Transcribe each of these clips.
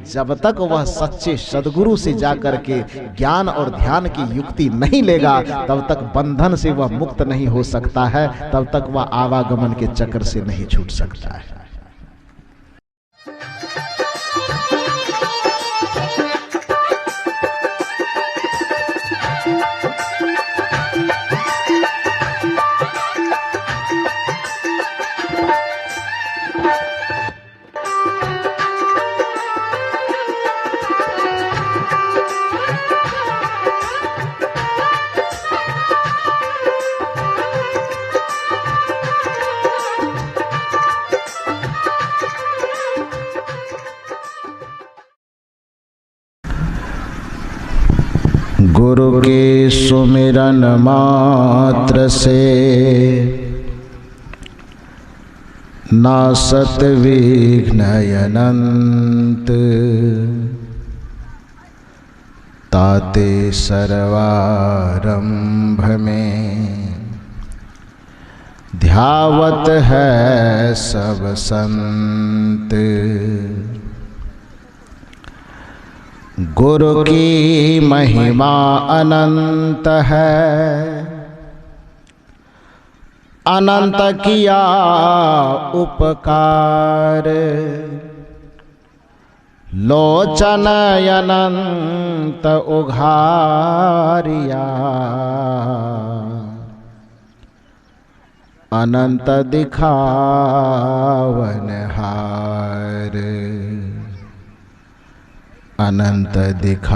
जब तक वह सच्चे सद्गुरु से जाकर के ज्ञान और ध्यान की युक्ति नहीं लेगा, तब तक बंधन से वह मुक्त नहीं हो सकता है, तब तक वह आवागमन के चक्र से नहीं छूट सकता है। गुरु के सुमिरन मात्र से नासत विघ्न अनंत, ताते सर्वारंभ में ध्यावत है सब संत। गुरु की महिमा अनंत है, अनंत किया उपकार, लोचन अनंत उघारिया, अनंत दिखावनहार, अनंत दिखावनहार।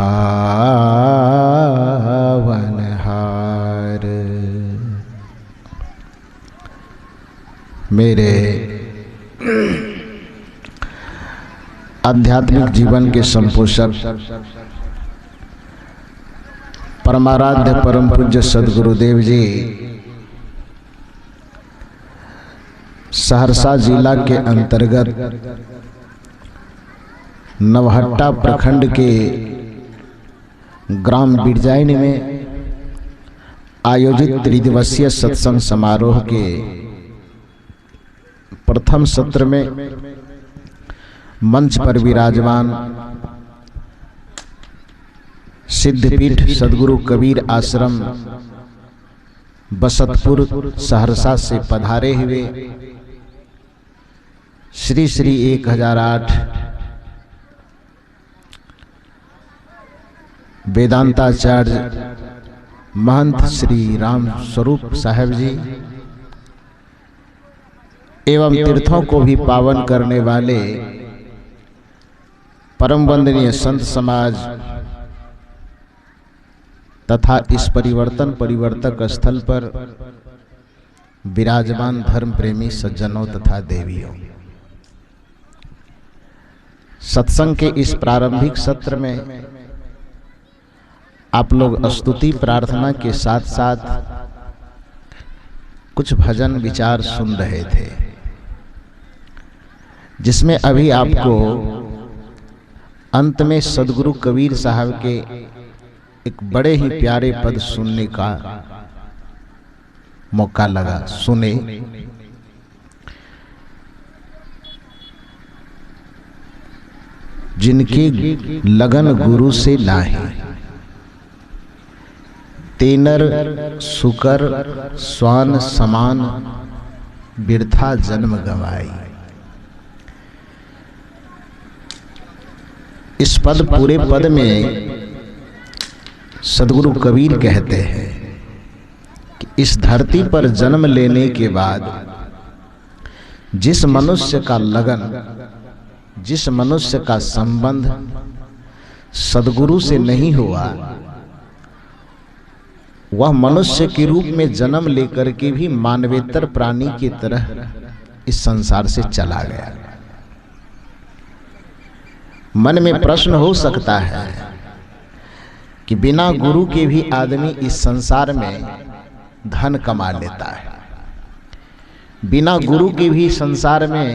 मेरे आध्यात्मिक जीवन के संपोषक परमाराध्य परम पूज्य सद्गुरुदेव जी सहरसा जिला के अंतर्गत नवहट्टा प्रखंड के ग्राम बिरजाइन में आयोजित त्रिदिवसीय सत्संग समारोह के प्रथम सत्र में मंच पर विराजमान सिद्धपीठ सद्गुरु कबीर आश्रम बसतपुर सहरसा से पधारे हुए श्री श्री 1008 वेदांताचार्य महंत श्री राम स्वरूप साहेब जी एवं तीर्थों को भी पावन करने वाले परम वंदनीय संत समाज तथा इस परिवर्तक स्थल पर विराजमान धर्म प्रेमी सज्जनों तथा देवियों, सत्संग के इस प्रारंभिक सत्र में आप लोग स्तुति प्रार्थना के साथ साथ कुछ भजन विचार सुन रहे थे, जिसमें अभी आपको अंत में सद्गुरु कबीर साहब के एक बड़े ही प्यारे पद सुनने का मौका लगा। सुने, जिनकी लगन गुरु से नाहीं, तेनर सुकर स्वान समान, बिरथा जन्म गवाई। इस पूरे पद में सद्गुरु कबीर कहते हैं कि इस धरती पर जन्म लेने के बाद जिस मनुष्य का लगन, जिस मनुष्य का संबंध सद्गुरु से नहीं हुआ, वह मनुष्य के रूप में जन्म लेकर के भी मानवेतर प्राणी की तरह इस संसार से चला गया। मन में प्रश्न हो सकता है कि बिना गुरु के भी आदमी इस संसार में धन कमा लेता है, बिना गुरु के भी संसार में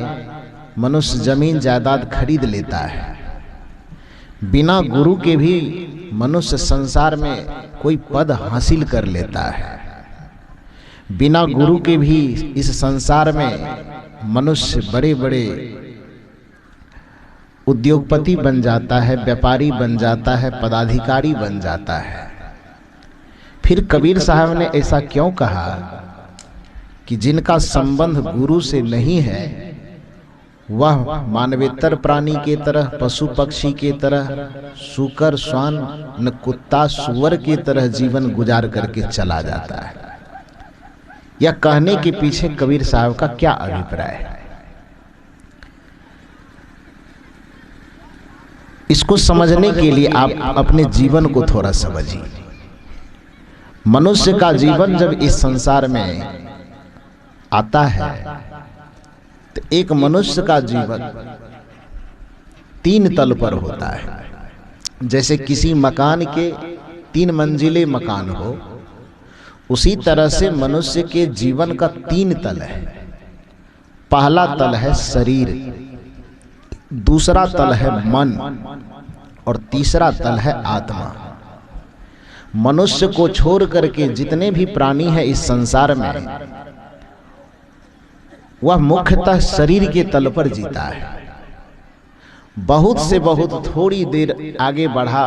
मनुष्य जमीन जायदाद खरीद लेता है, बिना गुरु के भी मनुष्य संसार में कोई पद हासिल कर लेता है, बिना गुरु के भी इस संसार में मनुष्य बड़े बड़े उद्योगपति बन जाता है, व्यापारी बन जाता है, पदाधिकारी बन जाता है। फिर कबीर साहब ने ऐसा क्यों कहा कि जिनका संबंध गुरु से नहीं है वह मानवेतर प्राणी के तरह, पशु पक्षी के तरह, सूकर श्वान न कुत्ता सुअर की तरह जीवन गुजार करके चला जाता है। यह कहने के पीछे कबीर साहब का क्या अभिप्राय है, इसको समझने के लिए आप अपने जीवन को थोड़ा समझिए। मनुष्य का जीवन जब इस संसार में आता है तो एक मनुष्य का जीवन 3 तल पर होता है। जैसे किसी मकान के 3 मंजिले मकान हो, उसी तरह से मनुष्य के जीवन का 3 तल है। पहला तल है शरीर, दूसरा तल है मन और तीसरा तल है आत्मा। मनुष्य को छोड़ करके जितने भी प्राणी हैं इस संसार में, वह मुख्यतः शरीर के तल पर जीता है। बहुत से बहुत थोड़ी देर आगे बढ़ा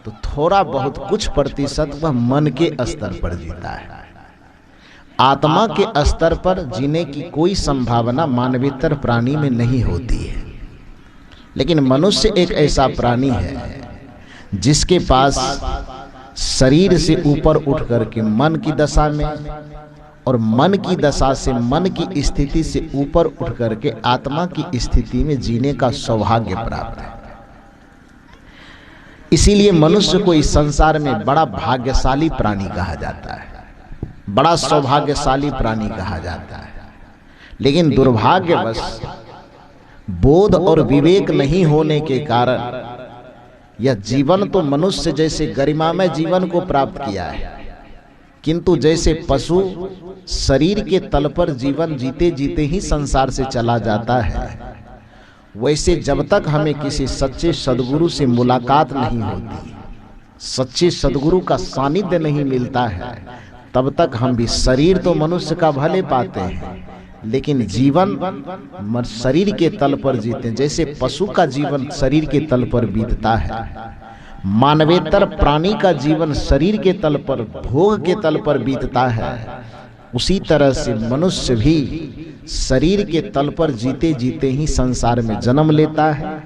तो थोड़ा बहुत कुछ प्रतिशत वह मन के स्तर पर जीता है। आत्मा के स्तर पर जीने की कोई संभावना मानवेतर प्राणी में नहीं होती है। लेकिन मनुष्य एक ऐसा प्राणी है जिसके पास शरीर से ऊपर उठ करके मन की दशा में और मन की दशा से, मन की स्थिति से ऊपर उठ करके आत्मा की स्थिति में जीने का सौभाग्य प्राप्त है। इसीलिए मनुष्य को इस संसार में बड़ा भाग्यशाली प्राणी कहा जाता है, बड़ा सौभाग्यशाली प्राणी कहा जाता है। लेकिन दुर्भाग्यवश बोध और विवेक नहीं होने के कारण यह जीवन तो मनुष्य जैसे गरिमामय जीवन को प्राप्त किया है, किंतु जैसे पशु शरीर के तल पर जीवन जीते जीते ही संसार से चला जाता है, वैसे जब तक हमें किसी सच्चे सद्गुरु से मुलाकात नहीं होती, सच्चे सद्गुरु का सानिध्य नहीं मिलता है, तब तक हम भी शरीर तो मनुष्य का भले पाते हैं लेकिन जीवन शरीर के तल पर जीते। जैसे पशु का जीवन शरीर के तल पर बीतता है, मानवेतर प्राणी का जीवन शरीर के तल पर, भोग के तल पर बीतता है, उसी तरह से मनुष्य भी शरीर के तल पर जीते जीते ही संसार में जन्म लेता है,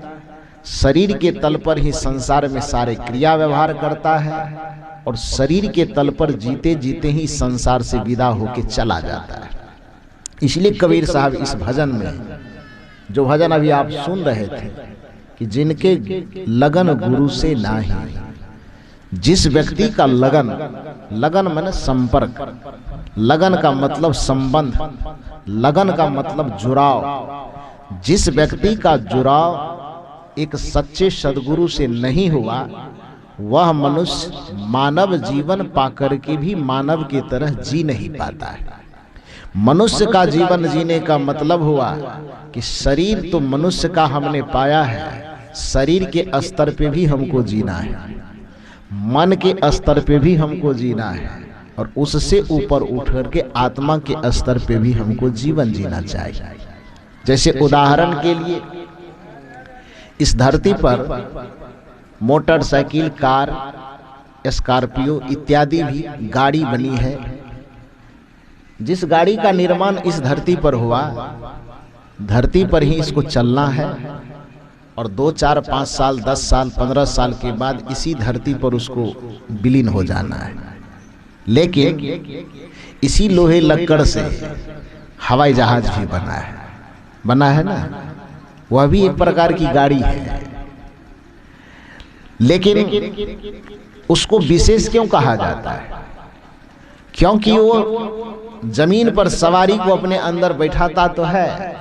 शरीर के तल पर ही संसार में सारे क्रिया व्यवहार करता है और शरीर के तल पर जीते जीते ही संसार से विदा होके चला जाता है। इसलिए कबीर साहब इस भजन में, जो भजन अभी आप सुन रहे थे कि जिनके लगन गुरु से नाही, जिस व्यक्ति का लगन, लगन माने संपर्क, लगन का मतलब संबंध, लगन का मतलब जुड़ाव, जिस व्यक्ति का जुड़ाव एक सच्चे सद्गुरु से नहीं हुआ, वह मनुष्य मानव जीवन पाकर के भी मानव की तरह जी नहीं पाता है। मनुष्य का जीवन जीने का मतलब हुआ कि शरीर तो मनुष्य का हमने पाया है, शरीर के स्तर पे भी हमको जीना है, मन के स्तर पे भी हमको जीना है और उससे ऊपर उठ करके आत्मा के स्तर पे भी हमको जीवन जीना चाहिए। जैसे उदाहरण के लिए इस धरती पर मोटरसाइकिल, कार, स्कॉर्पियो इत्यादि भी गाड़ी बनी है। जिस गाड़ी का निर्माण इस धरती पर हुआ, धरती पर ही इसको चलना है और 2, 4, 5 साल, 10 साल, 15 साल के बाद इसी धरती पर उसको विलीन हो जाना है। लेकिन इसी लोहे लक्कड़ से हवाई जहाज भी बना है ना, वह भी एक प्रकार की गाड़ी है। लेकिन उसको विशेष क्यों कहा जाता है? क्योंकि वो जमीन पर सवारी को अपने अंदर बैठाता तो है,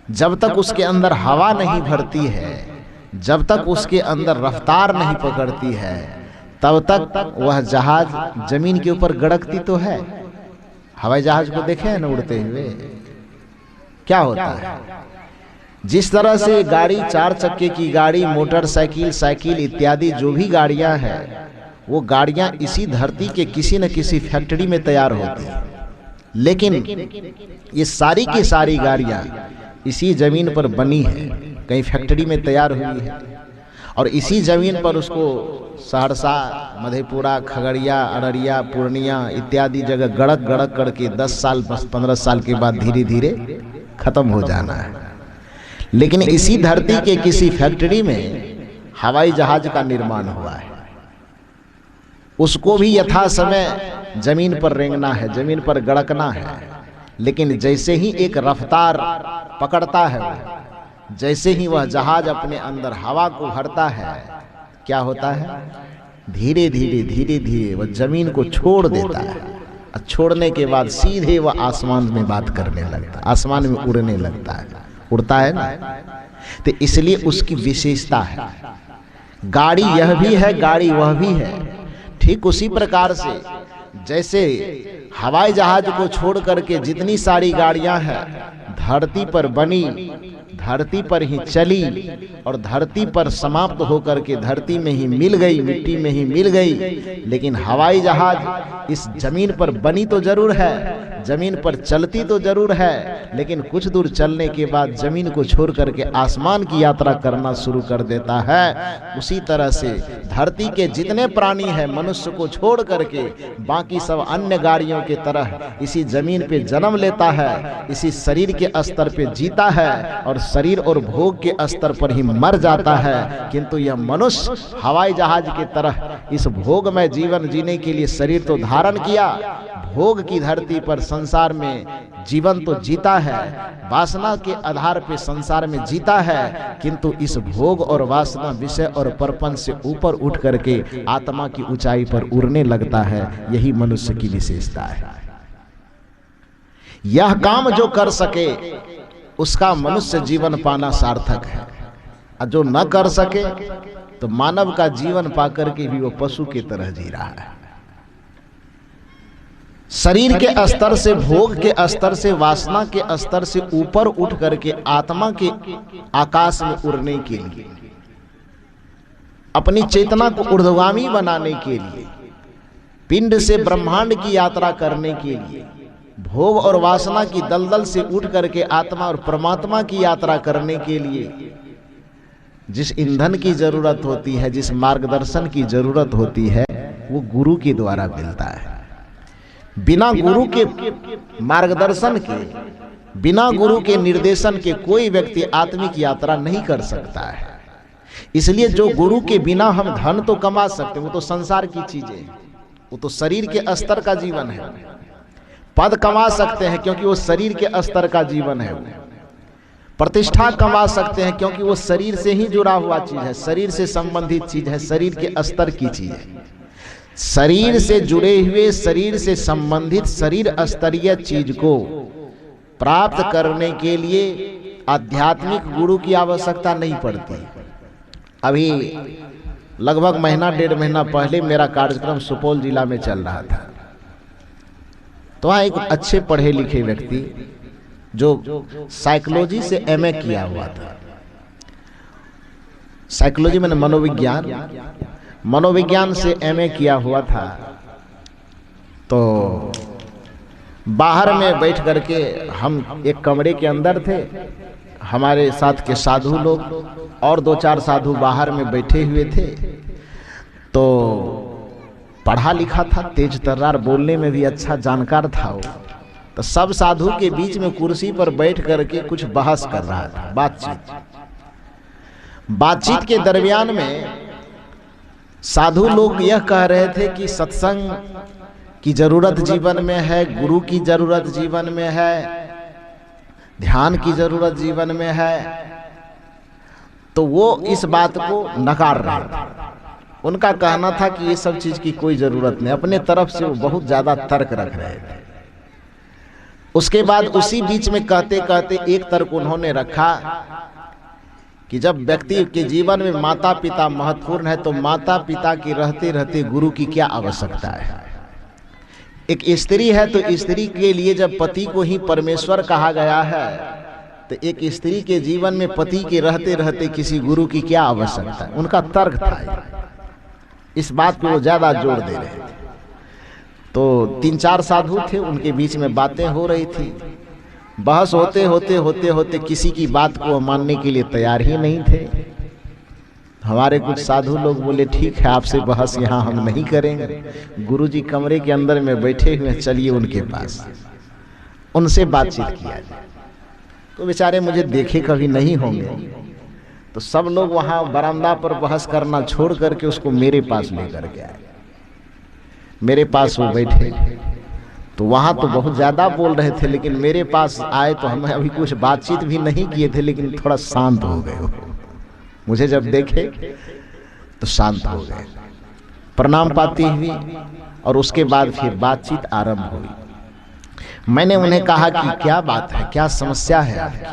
जब तक उसके अंदर हवा नहीं भरती है, जब तक उसके अंदर रफ्तार नहीं पकड़ती है, तब तक वह जहाज जमीन के ऊपर गड़कती तो है। हवाई जहाज को देखे हैं ना उड़ते हुए, क्या होता है? जिस तरह से गाड़ी, 4 चक्के की गाड़ी, मोटरसाइकिल, साइकिल इत्यादि जो भी गाड़ियां हैं, वो गाड़ियां इसी धरती के किसी न किसी फैक्ट्री में तैयार होती हैं। लेकिन ये सारी की सारी गाड़ियां इसी जमीन पर बनी है कहीं फैक्ट्री में तैयार हुई है, और इसी जमीन पर उसको सहरसा, मधेपुरा, खगड़िया, अररिया, पूर्णिया इत्यादि जगह गड़क गड़क करके 10 साल 15 साल के बाद धीरे धीरे खत्म हो जाना है। लेकिन इसी धरती के किसी फैक्ट्री में हवाई जहाज का निर्माण हुआ है, उसको भी यथा समय जमीन पर रेंगना है, जमीन पर गड़कना है। लेकिन जैसे ही एक रफ्तार पकड़ता है, जैसे ही वह जहाज अपने अंदर हवा को भरता है, क्या होता है, धीरे धीरे धीरे धीरे वह जमीन को छोड़ देता है। और छोड़ने के बाद सीधे वह आसमान में बात करने लगता है, आसमान में उड़ने लगता है, उड़ता है ना। तो इसलिए उसकी विशेषता है, गाड़ी यह भी है, गाड़ी वह भी है। ठीक उसी प्रकार से जैसे हवाई जहाज को छोड़ करके जितनी सारी गाड़ियां हैं धरती पर बनी, धरती पर ही चली और धरती पर समाप्त होकर के धरती में ही मिल गई, मिट्टी में ही मिल गई, लेकिन हवाई जहाज इस जमीन पर बनी तो जरूर है, जमीन पर चलती तो जरूर है, लेकिन कुछ दूर चलने के बाद जमीन को छोड़ करके आसमान की यात्रा करना शुरू कर देता है। उसी तरह से धरती के जितने प्राणी हैं मनुष्य को छोड़ करके बाकी सब अन्य गाड़ियों के तरह इसी जमीन पे जन्म लेता है, इसी शरीर के स्तर पे जीता है और शरीर और भोग के स्तर पर ही मर जाता है। किंतु यह मनुष्य हवाई जहाज के तरह इस भोग में जीवन जीने के लिए शरीर तो धारण किया, भोग की धरती पर संसार में जीवन तो जीता है, वासना के आधार पे संसार में जीता है, किंतु इस भोग और वासना विषय और प्रपंच से ऊपर उठ करके आत्मा की ऊंचाई पर उड़ने लगता है। यही मनुष्य की विशेषता है। यह काम जो कर सके उसका मनुष्य जीवन पाना सार्थक है, और जो न कर सके तो मानव का जीवन पाकर के भी वो पशु की तरह जी रहा है। शरीर के स्तर से, भोग के स्तर से, वासना के स्तर से ऊपर उठ करके आत्मा के आकाश में उड़ने के लिए, अपनी चेतना को ऊर्ध्वगामी बनाने के लिए, पिंड से ब्रह्मांड की यात्रा करने के लिए, भोग और वासना की दलदल से उठ करके आत्मा और परमात्मा की यात्रा करने के लिए जिस ईंधन की जरूरत होती है, जिस मार्गदर्शन की जरूरत होती है, वो गुरु के द्वारा मिलता है। बिना गुरु के मार्गदर्शन के, बिना गुरु के निर्देशन के कोई व्यक्ति आत्मिक यात्रा नहीं कर सकता है। इसलिए जो गुरु के बिना हम धन तो कमा सकते, वो तो संसार की चीजें, वो तो शरीर के स्तर का जीवन है। पद कमा सकते हैं क्योंकि वो शरीर के स्तर का जीवन है। प्रतिष्ठा कमा सकते हैं क्योंकि वो शरीर से ही जुड़ा हुआ चीज है, शरीर से संबंधित चीज है, शरीर के स्तर की चीज है। शरीर से जुड़े हुए, शरीर से संबंधित, शरीर स्तरीय चीज को प्राप्त करने के लिए आध्यात्मिक गुरु की आवश्यकता नहीं पड़ती। अभी लगभग महीना 1.5 महीना पहले मेरा कार्यक्रम सुपौल जिला में चल रहा था। तो वहाँ एक अच्छे पढ़े लिखे व्यक्ति जो साइकोलॉजी से एमए किया हुआ था, साइकोलॉजी में मनोविज्ञान से एमए किया हुआ था, तो बाहर में बैठ करके हम एक कमरे के अंदर थे, हमारे साथ के साधु लोग और 2-4 साधु बाहर में बैठे हुए थे। तो पढ़ा लिखा था, तेज तर्रार, बोलने में भी अच्छा जानकार था वो। तो सब साधु के बीच में कुर्सी पर बैठ करके कुछ बहस कर रहा था, बातचीत के दरमियान में साधु लोग यह कह रहे थे कि सत्संग की जरूरत जीवन में है, गुरु की जरूरत जीवन में है, ध्यान की जरूरत जीवन में है। तो वो इस बात को नकार रहे थे। उनका कहना था कि ये सब चीज की कोई जरूरत नहीं, अपने तरफ से वो बहुत ज्यादा तर्क रख रहे थे। उसके बाद उसी बीच में कहते कहते एक तर्क उन्होंने रखा कि जब व्यक्ति के जीवन में माता पिता महत्वपूर्ण है, तो माता पिता के रहते रहते गुरु की क्या आवश्यकता है। एक स्त्री है तो स्त्री के लिए जब पति को ही परमेश्वर कहा गया है, तो एक स्त्री के जीवन में पति के रहते रहते किसी गुरु की क्या आवश्यकता है। उनका तर्क था, इस बात पे वो ज्यादा जोर दे रहे थे। तो 3-4 साधु थे, उनके बीच में बातें हो रही थी। बहस होते होते होते होते किसी की बात को मानने के लिए तैयार ही नहीं थे। हमारे कुछ साधु लोग बोले ठीक है, आपसे बहस यहाँ हम नहीं करेंगे। गुरुजी कमरे के अंदर में बैठे हुए, चलिए उनके पास, उनसे बातचीत किया जाए। तो बेचारे मुझे देखे कभी नहीं होंगे, तो सब लोग वहाँ बरामदा पर बहस करना छोड़ करके उसको मेरे पास लेकर के आए। मेरे पास वो बैठे, तो वहाँ तो बहुत ज़्यादा बोल रहे थे, लेकिन मेरे पास आए तो हम अभी कुछ बातचीत भी नहीं किए थे, लेकिन थोड़ा शांत हो गए हो। मुझे जब देखे तो शांत हो गए, प्रणाम पाती हुई, और उसके बाद फिर बातचीत आरंभ हुई। मैंने उन्हें कहा कि क्या बात है, क्या समस्या है आपकी?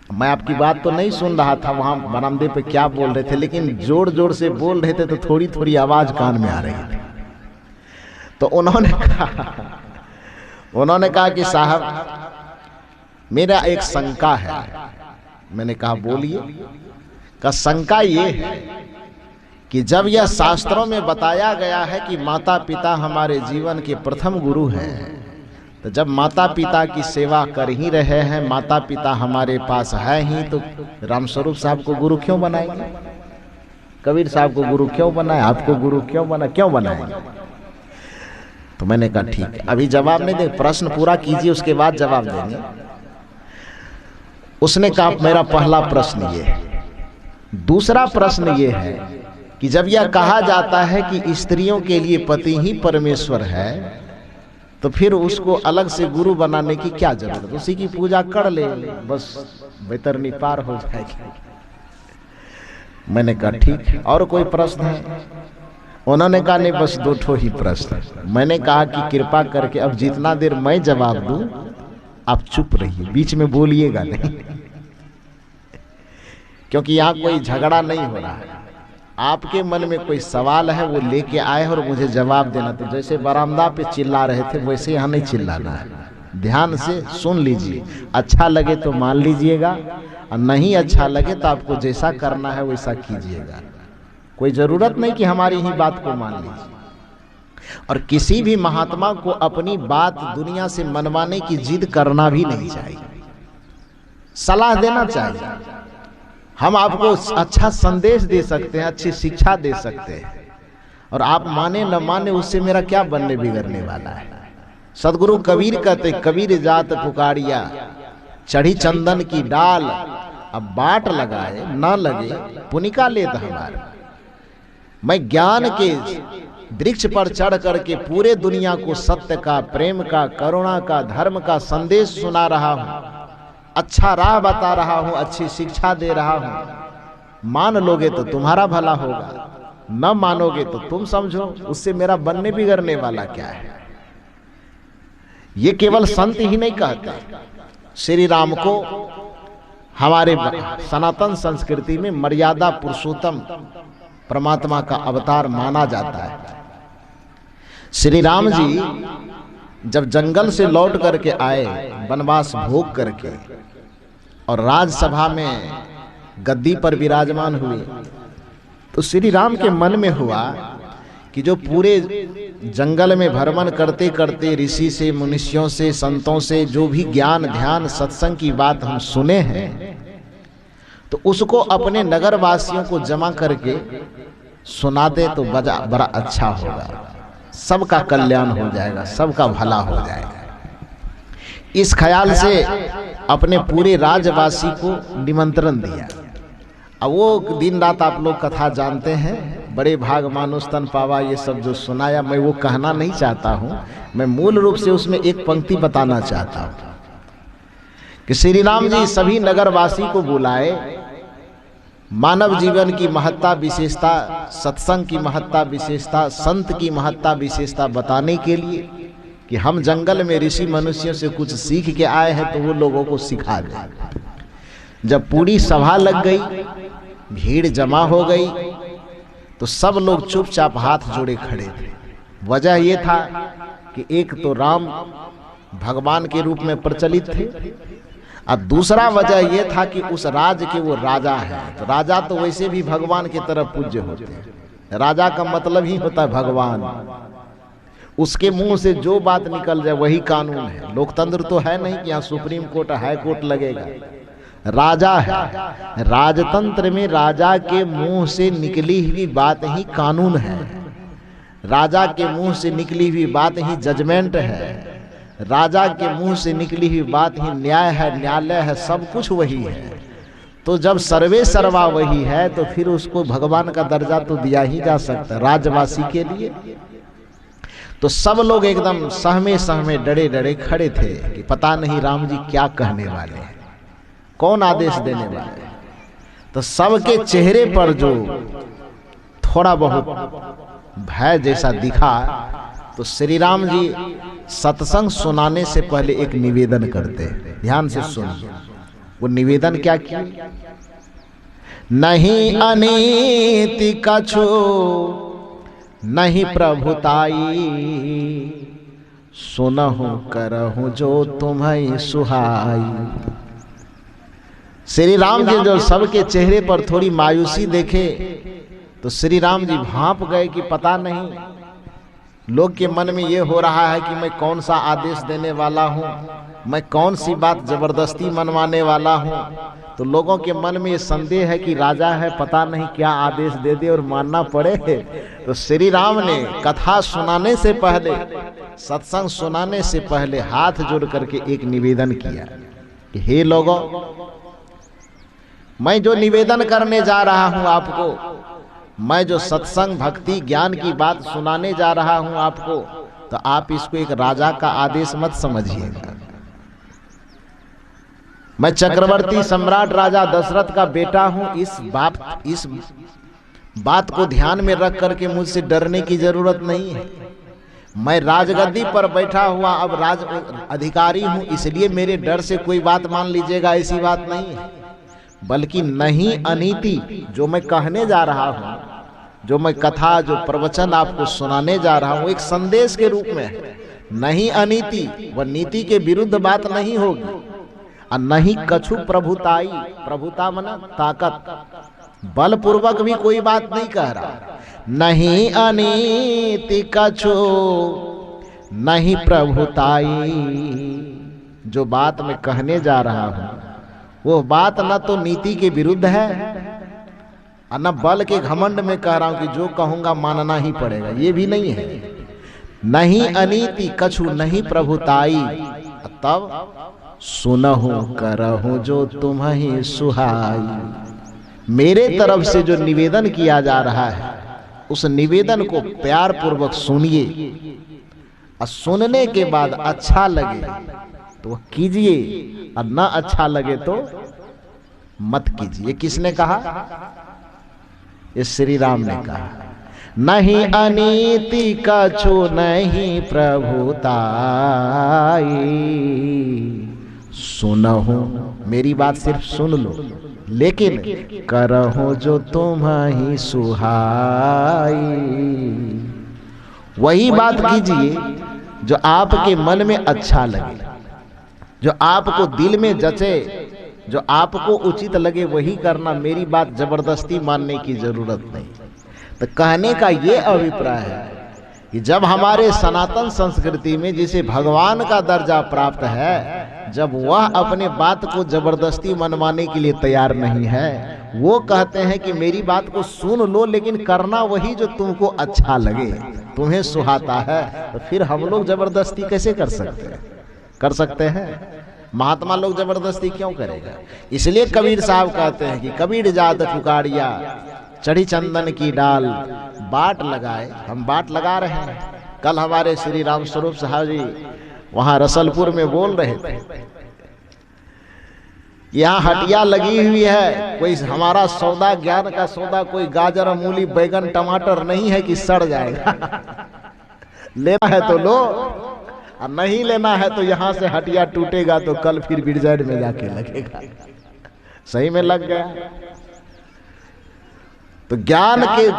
मैं आपकी बात तो नहीं सुन रहा था, वहाँ बरामदे पे क्या बोल रहे थे, लेकिन जोर जोर से बोल रहे थे तो थोड़ी थोड़ी आवाज कान में आ रही थी। तो उन्होंने कहा कि साहब मेरा एक शंका है। मैंने कहा बोलिए। का शंका ये है कि जब यह शास्त्रों में बताया गया है कि माता पिता हमारे जीवन के प्रथम गुरु हैं, तो जब माता पिता की सेवा कर ही रहे हैं, माता पिता हमारे पास है ही, तो रामस्वरूप साहब को गुरु क्यों बनाएंगे? कबीर साहब को गुरु क्यों बनाए? आपको गुरु क्यों बनाएंगे? तो मैंने कहा ठीक है, अभी जवाब नहीं दे, प्रश्न पूरा कीजिए, उसके बाद जवाब देंगे। उसने कहा मेरा पहला प्रश्न ये है। दूसरा प्रश्न ये है कि जब यह कहा जाता है कि स्त्रियों के लिए पति ही परमेश्वर है, तो फिर उसको अलग से गुरु बनाने की क्या जरूरत? उसी की पूजा कर ले, बस बैतरनी पार हो जाएगी। मैंने कहा ठीक है, और कोई प्रश्न है? उन्होंने कहा नहीं, बस दो ठो ही प्रश्न। मैंने कहा कि कृपा करके अब जितना देर मैं जवाब दूं आप चुप रहिए, बीच में बोलिएगा नहीं, क्योंकि यहाँ कोई झगड़ा नहीं हो रहा है। आपके मन में कोई सवाल है वो लेके आए और मुझे जवाब देना। तो जैसे बरामदा पे चिल्ला रहे थे वैसे यहाँ नहीं चिल्लाना है, ध्यान से सुन लीजिए। अच्छा लगे तो मान लीजिएगा, और नहीं अच्छा लगे तो आपको जैसा करना है वैसा कीजिएगा। कोई जरूरत नहीं कि हमारी ही बात को मान लीजिए। और किसी भी महात्मा को अपनी बात दुनिया से मनवाने की जिद करना भी नहीं चाहिए, सलाह देना चाहिए। हम आपको अच्छा संदेश दे सकते हैं, अच्छी शिक्षा दे सकते हैं, और आप माने न माने उससे मेरा क्या बनने बिगड़ने वाला है। सदगुरु कबीर कहते, कबीर जात पुकारिया चढ़ी चंदन की डाल, अब बाट लगाए न लगे पुनिका लेत हमारे। मैं ज्ञान के वृक्ष पर चढ़ करके पूरे दुनिया को सत्य का, प्रेम का, करुणा का, धर्म का संदेश सुना रहा हूं, अच्छा राह बता रहा हूं, अच्छी शिक्षा दे रहा हूं। मान लोगे तो तुम्हारा भला होगा, न मानोगे तो तुम समझो, उससे मेरा बनने बिगड़ने वाला क्या है। ये केवल संत ही नहीं कहते, श्री राम को हमारे सनातन संस्कृति में मर्यादा पुरुषोत्तम परमात्मा का अवतार माना जाता है। श्री राम जी जब जंगल से लौट करके आए, वनवास भोग करके, और राजसभा में गद्दी पर विराजमान हुए, तो श्री राम के मन में हुआ कि जो पूरे जंगल में भ्रमण करते करते ऋषि से, मनुष्यों से, संतों से जो भी ज्ञान, ध्यान, सत्संग की बात हम सुने हैं, तो उसको अपने नगर वासियों को जमा करके सुना दे तो बड़ा अच्छा होगा, सबका कल्याण हो जाएगा, सबका भला हो जाएगा। इस ख्याल से अपने पूरे राज्यवासी को निमंत्रण दिया। अब वो दिन रात आप लोग कथा जानते हैं, बड़े भाग मानुष तन पावा, ये सब जो सुनाया, मैं वो कहना नहीं चाहता हूँ। मैं मूल रूप से उसमें एक पंक्ति बताना चाहता हूँ कि श्री राम जी सभी नगरवासी को बुलाए, मानव जीवन की महत्ता विशेषता, सत्संग की महत्ता विशेषता, संत की महत्ता विशेषता बताने के लिए कि हम जंगल में ऋषि मनुष्यों से कुछ सीख के आए हैं, तो वो लोगों को सिखा दें। जब पूरी सभा लग गई, भीड़ जमा हो गई, तो सब लोग चुपचाप हाथ जोड़े खड़े थे। वजह ये था कि एक तो राम भगवान के रूप में प्रचलित थे, और दूसरा वजह यह था कि उस राज्य के वो राजा हैं। तो राजा तो वैसे भी भगवान की तरफ पूज्य होते हैं, राजा का मतलब ही होता है भगवान। उसके मुंह से जो बात निकल जाए वही कानून है। लोकतंत्र तो है नहीं कि यहाँ सुप्रीम कोर्ट हाई कोर्ट लगेगा। राजा है, राजतंत्र में राजा के मुंह से निकली हुई बात ही कानून है, राजा के मुंह से निकली हुई बात ही जजमेंट है, राजा के मुंह से निकली हुई बात ही न्याय है, न्यायालय है, सब कुछ वही है। तो जब सर्वे सर्वा वही है तो फिर उसको भगवान का दर्जा तो दिया ही जा सकता है राजवासी के लिए। तो सब लोग एकदम सहमे सहमे डरे डरे खड़े थे कि पता नहीं राम जी क्या कहने वाले हैं, कौन आदेश देने वाले हैं। तो सबके चेहरे पर जो थोड़ा बहुत भय जैसा दिखा, तो श्री राम जी सत्संग सुनाने से पहले एक निवेदन करते। ध्यान से सुनिए, वो निवेदन क्या किया? नहीं अनीति कछु नहीं प्रभुताई, सुनहु करहु जो तुम्हें सुहाई। श्री राम जी जो सबके चेहरे पर थोड़ी मायूसी देखे तो श्री राम जी भांप गए कि पता नहीं लोग के मन में ये हो रहा है कि मैं कौन सा आदेश देने वाला हूँ, मैं कौन सी बात जबरदस्ती मनवाने वाला हूँ। तो लोगों के मन में ये संदेह है कि राजा है, पता नहीं क्या आदेश दे दे और मानना पड़े। तो श्री राम ने कथा सुनाने से पहले, सत्संग सुनाने से पहले हाथ जोड़ करके एक निवेदन किया कि हे लोगों, मैं जो निवेदन करने जा रहा हूं आपको, मैं जो सत्संग भक्ति ज्ञान की बात सुनाने जा रहा हूं आपको, तो आप इसको एक राजा का आदेश मत समझिएगा। मैं चक्रवर्ती सम्राट राजा दशरथ का बेटा हूं। इस बात को ध्यान में रख करके मुझसे डरने की जरूरत नहीं है। मैं राजगद्दी पर बैठा हुआ अब राज अधिकारी हूं, इसलिए मेरे डर से कोई बात मान लीजिएगा, ऐसी बात नहीं है। बल्कि नहीं अनीति, जो मैं कहने जा रहा हूं, जो मैं कथा जो प्रवचन आपको सुनाने जा रहा हूं, एक संदेश के रूप में है। नहीं अनीति, वह नीति के विरुद्ध बात नहीं होगी। और नहीं कछु प्रभुताई, प्रभुता मना ताकत, बलपूर्वक भी कोई बात नहीं कह रहा। नहीं अनीति कछु नहीं प्रभुताई, जो बात मैं कहने जा रहा हूं वो बात न तो नीति के विरुद्ध है और न बल के घमंड में कह रहा हूं कि जो कहूंगा मानना ही पड़ेगा, ये भी नहीं है। नहीं अनीति कछु नहीं प्रभुताई, तब सुनहु करहु जो तुम्हें सुहाई। मेरे तरफ से जो निवेदन किया जा रहा है उस निवेदन को प्यार पूर्वक सुनिए, और सुनने के बाद अच्छा लगे तो कीजिए, और ना अच्छा लगे तो मत कीजिए। किसने कहा? ये श्री राम ने कहा। नहीं अनीति कछु नहीं प्रभुताई, सुनहु, मेरी बात सिर्फ सुन लो, लेकिन करहु जो तुम्हें सुहाई। वही बात कीजिए जो आपके मन में अच्छा लगे, जो आपको दिल में जचे, जो आपको उचित लगे वही करना। मेरी बात जबरदस्ती मानने की जरूरत नहीं। तो कहने का ये अभिप्राय है कि जब हमारे सनातन संस्कृति में जिसे भगवान का दर्जा प्राप्त है, जब वह अपने बात को जबरदस्ती मनवाने के लिए तैयार नहीं है, वो कहते हैं कि मेरी बात को सुन लो लेकिन करना वही जो तुमको अच्छा लगे, तुम्हें सुहाता है, तो फिर हम लोग जबरदस्ती कैसे कर सकते हैं? कर सकते हैं? महात्मा लोग जबरदस्ती क्यों करेगा? इसलिए कबीर साहब कहते हैं कि कबीर जात पुकारिया चढ़ी चंदन की डाल, बाट लगाए। हम बाट लगा रहे हैं। कल हमारे श्री राम स्वरूप साहब जी वहां रसलपुर में बोल रहे थे, यहाँ हटिया लगी हुई है, कोई हमारा सौदा ज्ञान का सौदा कोई गाजर मूली बैगन टमाटर नहीं है कि सड़ जाएगा। लेना है तो लो, और नहीं लेना है तो यहाँ से हटिया टूटेगा तो कल फिर बिरजैड में जाके लगेगा। सही में लग गया। तो ज्ञान के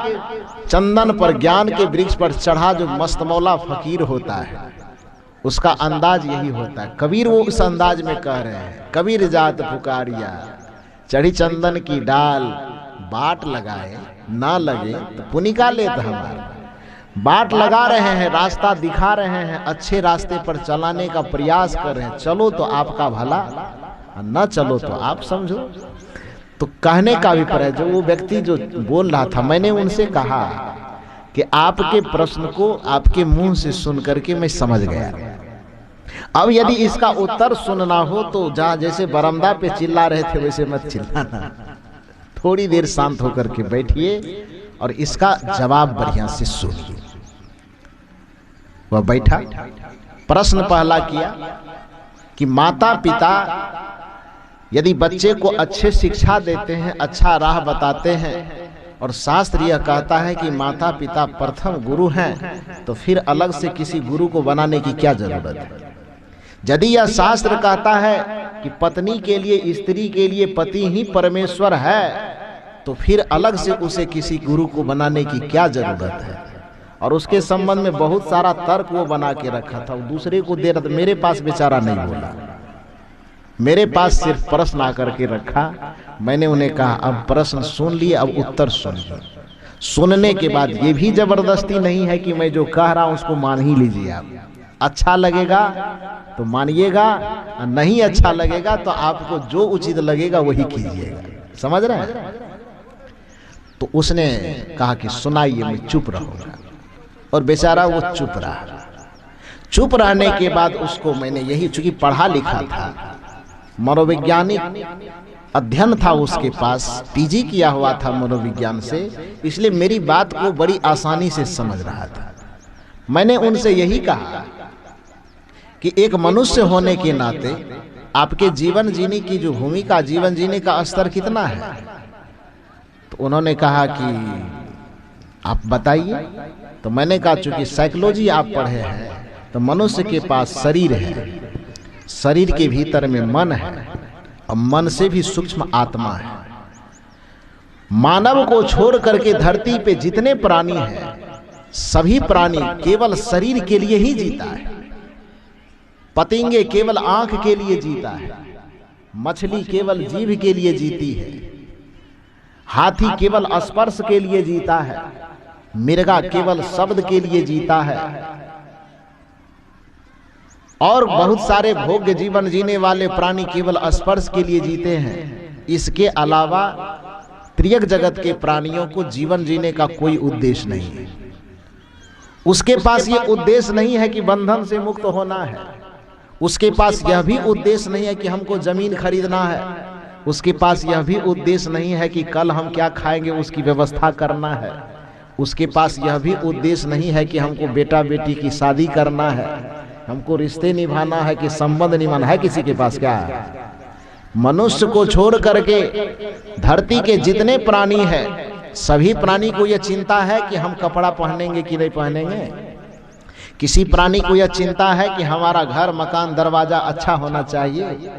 चंदन पर, ज्ञान के वृक्ष पर चढ़ा जो मस्तमौला फकीर होता है, उसका अंदाज यही होता है। कबीर वो उस अंदाज में कह रहे हैं, कबीर जात पुकारिया चढ़ी चंदन की डाल, बाट लगाए ना लगे तो पुनिका लेत हमारा। बाट लगा रहे हैं, रास्ता दिखा रहे हैं, अच्छे रास्ते पर चलाने का प्रयास कर रहे हैं, चलो तो आपका भला, न चलो तो आप समझो। तो कहने का अभिप्राय, जो वो व्यक्ति जो बोल रहा था, मैंने उनसे कहा कि आपके प्रश्न को आपके मुंह से सुन करके मैं समझ गया। अब यदि इसका उत्तर सुनना हो तो जहाँ जैसे बरामदा पे चिल्ला रहे थे वैसे मत चिल्लाना, थोड़ी देर शांत होकर के बैठिए और इसका जवाब बढ़िया से सुनिए। वह बैठा, प्रश्न पहला किया कि माता पिता यदि बच्चे को अच्छे शिक्षा देते हैं, अच्छा राह बताते हैं, और शास्त्र यह कहता है कि माता पिता प्रथम गुरु हैं, तो फिर अलग से किसी गुरु को बनाने की क्या जरूरत है। यदि यह शास्त्र कहता है कि पत्नी के लिए, स्त्री के लिए पति ही परमेश्वर है, तो फिर अलग से उसे किसी गुरु को बनाने की क्या जरूरत है। और उसके संबंध में बहुत सारा तर्क वो बना के रखा था, वो दूसरे को दे रहा था। मेरे पास बेचारा नहीं बोला, मेरे पास सिर्फ प्रश्न आकर के रखा। मैंने उन्हें कहा अब प्रश्न सुन लिए, अब उत्तर सुनिए। सुनने के बाद ये भी जबरदस्ती नहीं है कि मैं जो कह रहा हूं उसको मान ही लीजिए। आप अच्छा लगेगा तो मानिएगा, नहीं अच्छा लगेगा तो आपको जो उचित लगेगा वही कीजिएगा। समझ रहे हैं? तो उसने कहा कि सुनाइए, मैं चुप रहूंगा। और बेचारा वो चुप रहा। चुप रहने के बाद उसको मैंने यही, चूंकि पढ़ा लिखा था, मनोवैज्ञानिक अध्ययन था उसके पास, पीजी किया हुआ था मनोविज्ञान से, इसलिए मेरी बात को बड़ी आसानी से समझ रहा था। मैंने उनसे यही कहा कि एक मनुष्य होने के नाते आपके जीवन जीने की जो भूमिका, जीवन जीने का स्तर कितना है। तो उन्होंने कहा कि आप बताइए। तो मैंने कहा चूंकि साइकोलॉजी आप पढ़े हैं, तो मनुष्य के पास शरीर है, शरीर के भीतर में मन है, और मन से भी सूक्ष्म आत्मा है। मानव को छोड़ करके धरती पे जितने प्राणी हैं, सभी प्राणी केवल शरीर के लिए ही जीता है। पतंगे केवल आंख के लिए जीता है, मछली केवल जीभ के लिए जीती है, हाथी केवल स्पर्श के लिए जीता है, मिर्गा केवल शब्द के लिए जीता है, और बहुत सारे भोग्य जीवन जीने वाले प्राणी केवल स्पर्श के लिए जीते हैं। इसके अलावा त्रियक जगत के प्राणियों को जीवन जीने का कोई उद्देश्य नहीं है। उसके पास ये उद्देश्य नहीं है कि बंधन से मुक्त होना है, उसके पास यह भी उद्देश्य नहीं है कि हमको जमीन खरीदना है, उसके पास यह भी उद्देश्य नहीं है कि कल हम क्या खाएंगे उसकी व्यवस्था करना है, उसके पास यह भी उद्देश्य नहीं है कि हमको बेटा बेटी की शादी करना है, हमको रिश्ते निभाना है कि संबंध निभाना है। किसी के पास क्या है? मनुष्य को छोड़ करके धरती के जितने प्राणी हैं, सभी प्राणी को यह चिंता है कि हम कपड़ा पहनेंगे कि नहीं पहनेंगे। किसी प्राणी को यह चिंता है कि हमारा घर, मकान, दरवाजा अच्छा होना चाहिए।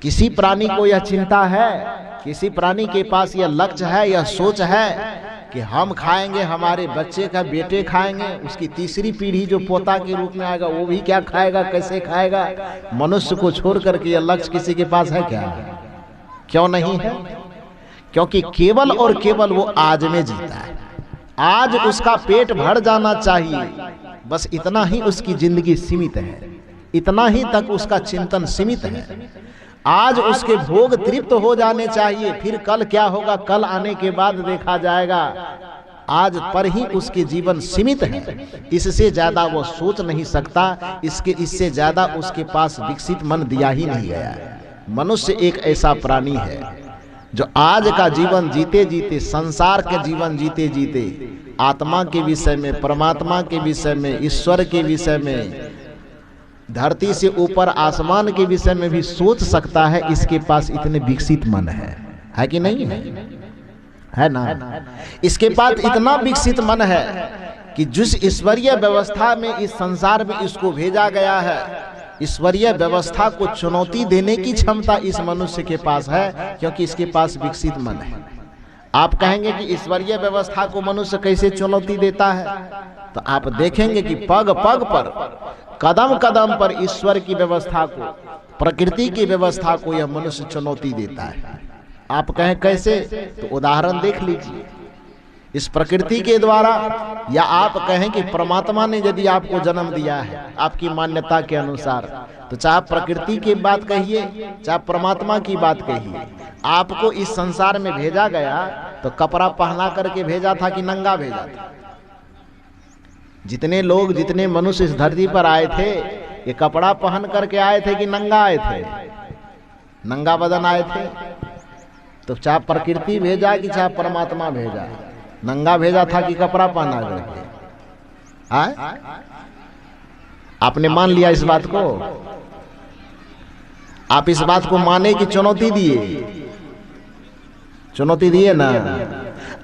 किसी प्राणी को यह चिंता है, किसी प्राणी के पास यह लक्ष्य है, यह सोच है कि हम खाएंगे, हमारे बच्चे का बेटे खाएंगे, उसकी तीसरी पीढ़ी जो पोता के रूप में आएगा वो भी क्या खाएगा, कैसे खाएगा। मनुष्य को छोड़ करके यह लक्ष्य किसी के पास है क्या? क्यों नहीं है? क्योंकि केवल और केवल वो आज में जीता है। आज उसका पेट भर जाना चाहिए, बस इतना ही उसकी जिंदगी सीमित है, इतना ही तक उसका चिंतन सीमित है। आज उसके भोग तृप्त हो जाने चाहिए, फिर कल क्या होगा, कल आने के बाद देखा जाएगा। आज पर ही उसके जीवन सीमित है, इससे ज्यादा वो सोच नहीं सकता, इससे ज्यादा उसके पास विकसित मन दिया ही नहीं गया है। मनुष्य एक ऐसा प्राणी है जो आज का जीवन जीते जीते, संसार के जीवन जीते जीते, आत्मा के विषय में, परमात्मा के विषय में, ईश्वर के विषय में, धरती से ऊपर आसमान के विषय में भी सोच सकता है। इसके पास इतने विकसित मन है कि नहीं है? है ना? इसके पास इतना विकसित मन है कि जिस ईश्वरीय व्यवस्था में इस संसार में इसको भेजा गया है, ईश्वरीय व्यवस्था को चुनौती देने की क्षमता इस मनुष्य के पास है, क्योंकि इसके पास विकसित मन है। आप कहेंगे कि ईश्वरीय व्यवस्था को मनुष्य कैसे चुनौती देता है, तो आप देखेंगे कि पग पग पर, कदम कदम पर ईश्वर की व्यवस्था को, प्रकृति की व्यवस्था को यह मनुष्य चुनौती देता है। आप कहें कैसे, तो उदाहरण देख लीजिए। इस प्रकृति के द्वारा, या आप कहें कि परमात्मा ने यदि आपको जन्म दिया है आपकी मान्यता के अनुसार, तो चाहे प्रकृति की बात कहिए चाहे परमात्मा की बात कहिए, आपको इस संसार में भेजा गया तो कपड़ा पहना करके भेजा था कि नंगा भेजा था? जितने लोग, जितने मनुष्य इस धरती पर आए थे, ये कपड़ा पहन करके आए थे कि नंगा आए थे? नंगा बदन आए थे। तो चाहे प्रकृति भेजा कि चाहे परमात्मा भेजा, नंगा भेजा था कि कपड़ा पहना करके? आपने मान लिया इस बात को? आप इस बात को माने कि चुनौती दिए? चुनौती दिए ना।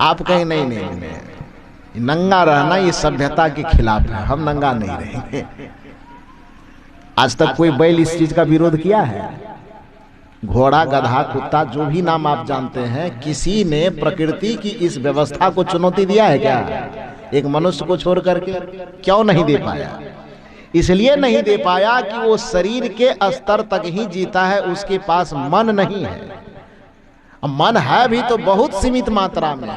आप कहें नहीं नहीं नहीं, नंगा रहना ये सभ्यता के खिलाफ है, हम नंगा नहीं रहेंगे। आज तक कोई बैल इस चीज का विरोध किया है? घोड़ा, गधा, कुत्ता, जो भी नाम आप जानते हैं, किसी ने प्रकृति की इस व्यवस्था को चुनौती दिया है क्या? एक मनुष्य को छोड़ करके क्यों नहीं दे पाया? इसलिए नहीं दे पाया कि वो शरीर के स्तर तक ही जीता है, उसके पास मन नहीं है। मन है भी तो बहुत सीमित मात्रा में,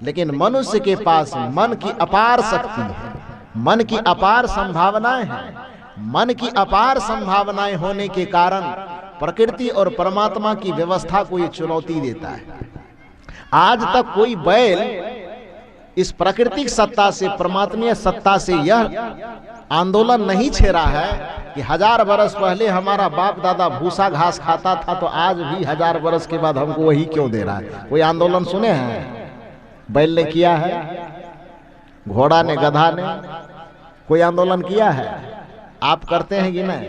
लेकिन मनुष्य के पास मन की अपार शक्ति है, मन की अपार संभावनाएं हैं। मन की अपार संभावनाएं होने के कारण प्रकृति और परमात्मा की व्यवस्था को ये चुनौती देता है। आज तक कोई बैल इस प्राकृतिक सत्ता से, परमात्मीय सत्ता से यह आंदोलन नहीं छेड़ा है कि 1000 वर्ष पहले हमारा बाप दादा भूसा घास खाता था, तो आज भी 1000 वर्ष के बाद हमको वही क्यों दे रहा है? कोई आंदोलन सुने हैं? बैल ने किया है? घोड़ा ने, गधा ने कोई आंदोलन किया है? आप करते हैं कि नहीं?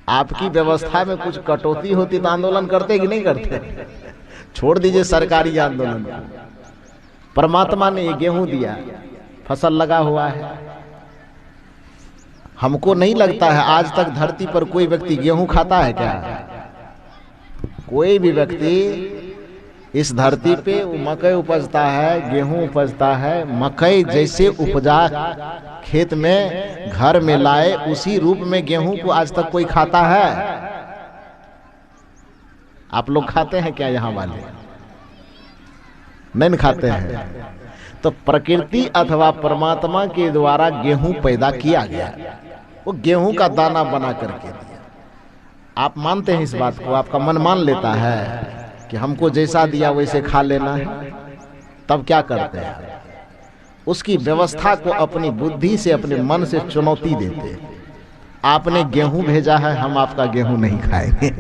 आपकी व्यवस्था में कुछ कटौती होती तो आंदोलन करते कि नहीं करते? छोड़ दीजिए सरकारी आंदोलन। परमात्मा ने ये गेहूं दिया, फसल लगा हुआ है। हमको नहीं लगता है आज तक धरती पर कोई व्यक्ति गेहूं खाता है क्या? कोई भी व्यक्ति इस धरती पे मकई उपजता है, गेहूं उपजता है, मकई जैसे उपजा खेत में घर में लाए, उसी रूप में गेहूं को आज तक कोई खाता है? आप लोग खाते हैं क्या? यहाँ वाले नहीं खाते हैं। तो प्रकृति अथवा परमात्मा के द्वारा गेहूं पैदा किया गया, वो गेहूं का दाना बना करके दिया। आप मानते हैं इस बात को? आपका मन मान लेता है कि हमको जैसा दिया वैसे खा लेना है? तब क्या करते हैं? उसकी व्यवस्था को अपनी बुद्धि से, अपने मन से चुनौती देते। आपने गेहूं भेजा है, हम आपका गेहूं नहीं खाएंगे।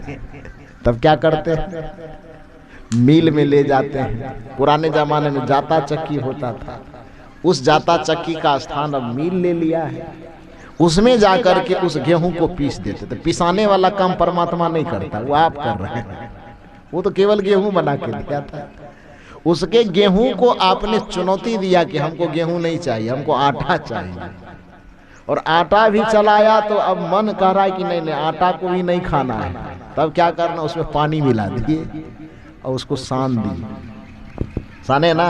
तब क्या करते हैं? मिल में ले जाते हैं। पुराने जमाने में जाता चक्की होता था, उस जाता चक्की का स्थान अब मिल ले लिया है। उसमें जाकर के उस गेहूं को पीस देते थे। पिसाने वाला काम परमात्मा नहीं करता, वो आप कर रहे हैं। वो तो केवल गेहूं बना के दिया था। उसके गेहूं को आपने चुनौती दिया कि हमको गेहूं नहीं चाहिए, हमको आटा चाहिए। और आटा भी चलाया तो अब मन कह रहा है कि नहीं नहीं, आटा को भी नहीं खाना है। तब क्या करना? उसमें पानी मिला दिए और उसको सान दिए। साने ना,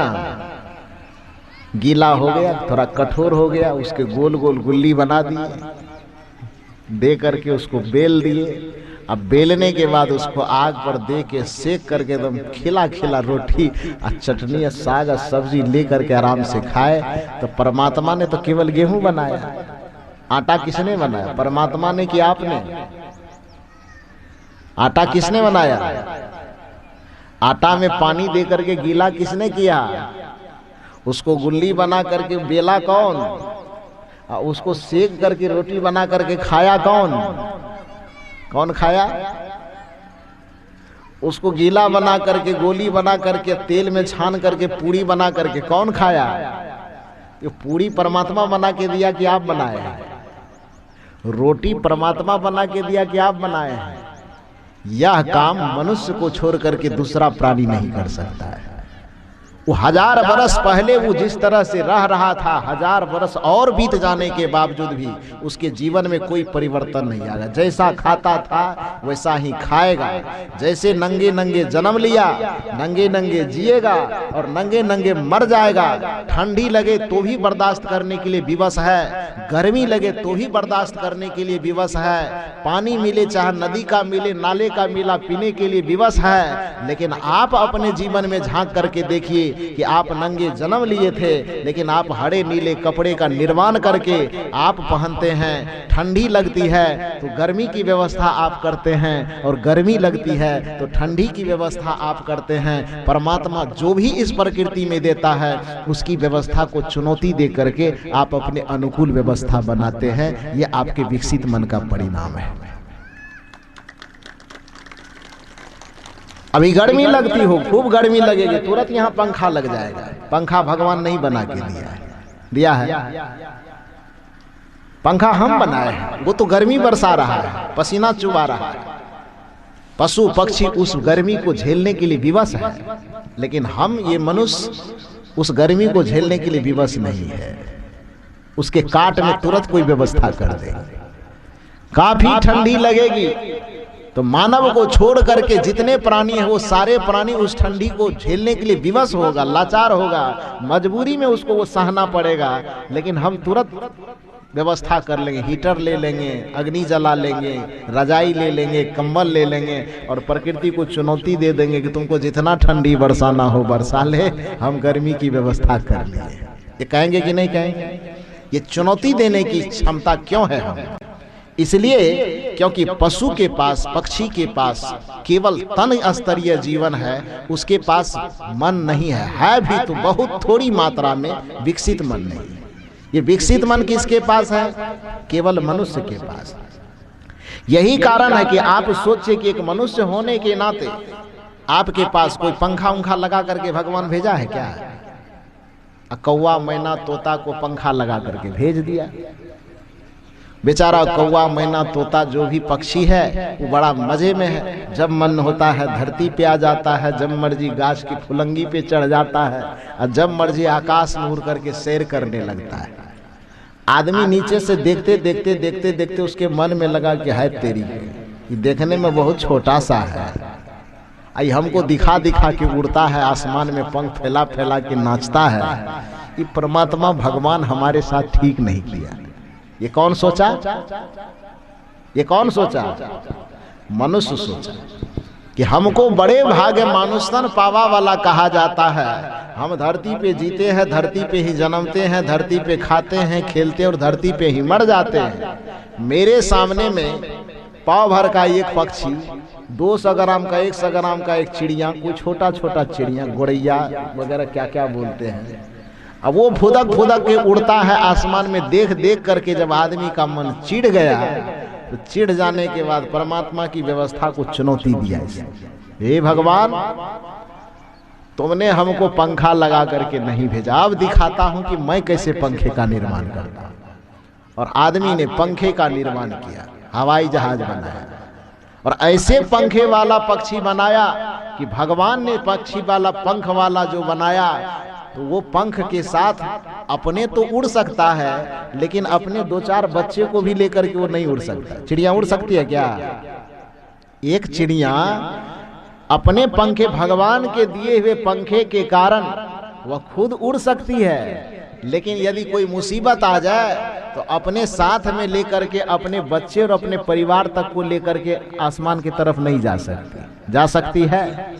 गीला हो गया, थोड़ा कठोर हो गया, उसके गोल गोल गुल्ली बना दिए, दे करके उसको बेल दिए। अब बेलने के बाद उसको आग पर दे के सेक करके एकदम खिला खिला रोटी और चटनी और साग और सब्जी ले करके आराम से खाए। तो परमात्मा ने तो केवल गेहूं बनाया, आटा किसने बनाया? परमात्मा ने कि आपने? आटा किसने बनाया? आटा में पानी दे करके गीला किसने किया? उसको गुल्ली बना करके बेला कौन? उसको सेक करके रोटी बना करके खाया कौन? कौन खाया? उसको गीला बना करके, गोली बना करके, तेल में छान करके पूरी बना करके कौन खाया? ये पूरी परमात्मा बना के दिया कि आप बनाए हैं? रोटी परमात्मा बना के दिया कि आप बनाए हैं? यह काम मनुष्य को छोड़ करके दूसरा प्राणी नहीं कर सकता है। वो 1000 वर्ष पहले वो जिस तरह से रह रहा था, 1000 वर्ष और बीत जाने के बावजूद भी उसके जीवन में कोई परिवर्तन नहीं आएगा। जैसा खाता था वैसा ही खाएगा। जैसे नंगे नंगे जन्म लिया, नंगे नंगे जिएगा और नंगे नंगे मर जाएगा। ठंडी लगे तो भी बर्दाश्त करने के लिए विवश है, गर्मी लगे तो भी बर्दाश्त करने के लिए विवश है, पानी मिले चाहे नदी का मिले, नाले का मिला, पीने के लिए विवश है। लेकिन आप अपने जीवन में झांक करके देखिए, कि आप नंगे जन्म लिए थे, लेकिन आप हरे नीले कपड़े का निर्माण करके आप पहनते हैं। ठंडी लगती है तो गर्मी की व्यवस्था आप करते हैं, और गर्मी लगती है तो ठंडी की व्यवस्था आप करते हैं। परमात्मा जो भी इस प्रकृति में देता है उसकी व्यवस्था को चुनौती दे करके आप अपने अनुकूल व्यवस्था बनाते हैं। ये आपके विकसित मन का परिणाम है। अभी गर्मी लगती हो, खूब गर्मी लगेगी, तुरंत यहाँ पंखा लग जाएगा। पंखा भगवान नहीं बना के दिया है, पंखा हम बनाए हैं। वो तो गर्मी बरसा रहा है, पसीना चुबा रहा है। पशु पक्षी उस गर्मी को झेलने के लिए विवश है, लेकिन हम ये मनुष्य उस गर्मी को झेलने के लिए विवश नहीं है। उसके काट में तुरंत कोई व्यवस्था कर देंगे। काफी ठंडी लगेगी तो मानव को छोड़ करके जितने प्राणी हैं वो सारे प्राणी उस ठंडी को झेलने के लिए विवश होगा, लाचार होगा, मजबूरी में उसको वो सहना पड़ेगा। लेकिन हम तुरंत व्यवस्था कर लेंगे, हीटर ले लेंगे, अग्नि जला लेंगे, रजाई ले लेंगे, कंबल ले लेंगे, और प्रकृति को चुनौती दे देंगे कि तुमको जितना ठंडी बरसाना हो बरसा ले, हम गर्मी की व्यवस्था कर लिए। ये कहेंगे कि नहीं कहेंगे? ये चुनौती देने की क्षमता क्यों है हम? इसलिए क्योंकि पशु के पास, पक्षी के पास केवल तन स्तरीय जीवन है, उसके पास मन नहीं है भी तो बहुत थोड़ी मात्रा में, विकसित मन नहीं। ये विकसित मन किसके पास है? केवल मनुष्य के पास। यही कारण है कि आप सोचिए कि एक मनुष्य होने के नाते आपके पास कोई पंखा उंखा लगा करके भगवान भेजा है क्या? कौवा मैना तोता को पंखा लगा करके भेज दिया। बेचारा कौवा मैना तोता जो भी पक्षी है वो बड़ा मजे में है। जब मन होता है धरती पे आ जाता है, जब मर्जी गाछ की फुलंगी पे चढ़ जाता है, और जब मर्जी आकाश में उड़ करके सैर करने लगता है। आदमी नीचे से देखते देखते देखते देखते उसके मन में लगा कि है तेरी, ये देखने में बहुत छोटा सा है, आई हमको दिखा दिखा के उड़ता है, आसमान में पंख फैला फैला के नाचता है। ये परमात्मा भगवान हमारे साथ ठीक नहीं किया। ये कौन सोचा? ये कौन सोचा? मनुष्य सोचा कि हमको बड़े भाग्य मानुषतन पावा वाला कहा जाता है। हम धरती पे जीते हैं, धरती पे ही जन्मते हैं, धरती पे खाते हैं, खेलते और धरती पे ही मर जाते हैं। मेरे सामने में पाव भर का एक पक्षी, 200 ग्राम का, 100 ग्राम का एक चिड़िया, कोई छोटा छोटा चिड़िया, गोरैया वगैरह क्या क्या बोलते हैं, अब वो फुदक फुदक के उड़ता है आसमान में। देख देख करके जब आदमी का मन चिढ़ गया, तो चिढ़ जाने के बाद परमात्मा की व्यवस्था को चुनौती दिया। हे भगवान, तुमने हमको पंखा लगा करके नहीं भेजा, अब दिखाता हूं कि मैं कैसे पंखे का निर्माण करता हूं। और आदमी ने पंखे का निर्माण किया, हवाई जहाज बनाया, और ऐसे पंखे वाला पक्षी बनाया कि भगवान ने पक्षी वाला पंख वाला जो बनाया, तो वो पंख के साथ अपने तो उड़ सकता है, लेकिन अपने 2-4 बच्चे को भी लेकर के वो नहीं उड़ सकता। चिड़िया उड़ सकती है क्या? एक चिड़िया अपने पंखे, भगवान के दिए हुए पंखे के कारण वह खुद उड़ सकती है, लेकिन यदि कोई मुसीबत आ जाए तो अपने साथ में लेकर के अपने बच्चे और अपने परिवार तक को लेकर के आसमान की तरफ नहीं जा सकती। जा सकती है।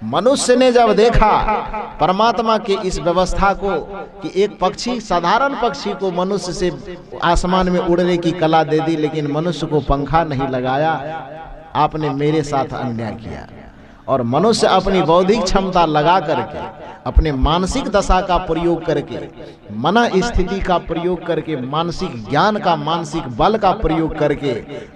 मनुष्य ने जब देखा परमात्मा के इस व्यवस्था को कि एक पक्षी, साधारण पक्षी को मनुष्य से आसमान में उड़ने की कला दे दी, लेकिन मनुष्य को पंखा नहीं लगाया, आपने मेरे साथ अन्याय किया। और मनुष्य अपनी बौद्धिक क्षमता लगा करके, अपने मानसिक दशा का प्रयोग करके, मन स्थिति का प्रयोग करके, मानसिक ज्ञान का, मानसिक बल का प्रयोग करके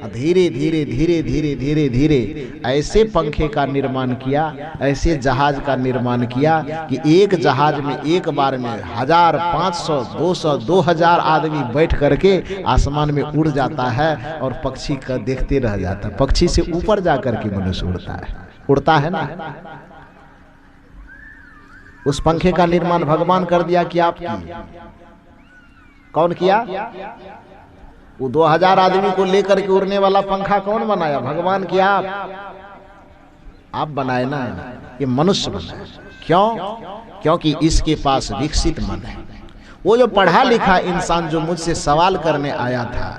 धीरे धीरे धीरे धीरे धीरे धीरे ऐसे पंखे का निर्माण किया, ऐसे जहाज का निर्माण किया कि एक जहाज में एक बार में 1000, 500, 200, 2000 आदमी बैठ करके आसमान में उड़ जाता है, और पक्षी का देखते रह जाता है। पक्षी से ऊपर जा करके मनुष्य उड़ता है ना। उस पंखे का निर्माण भगवान कर दिया कि आप किए? कौन किया? वो 2000 आदमी को लेकर के उड़ने वाला पंखा कौन बनाया? भगवान किया? आप बनाए ना। ये मनुष्य बनाया। क्यों? क्योंकि इसके पास विकसित मन है। वो जो पढ़ा लिखा इंसान जो मुझसे सवाल करने आया था,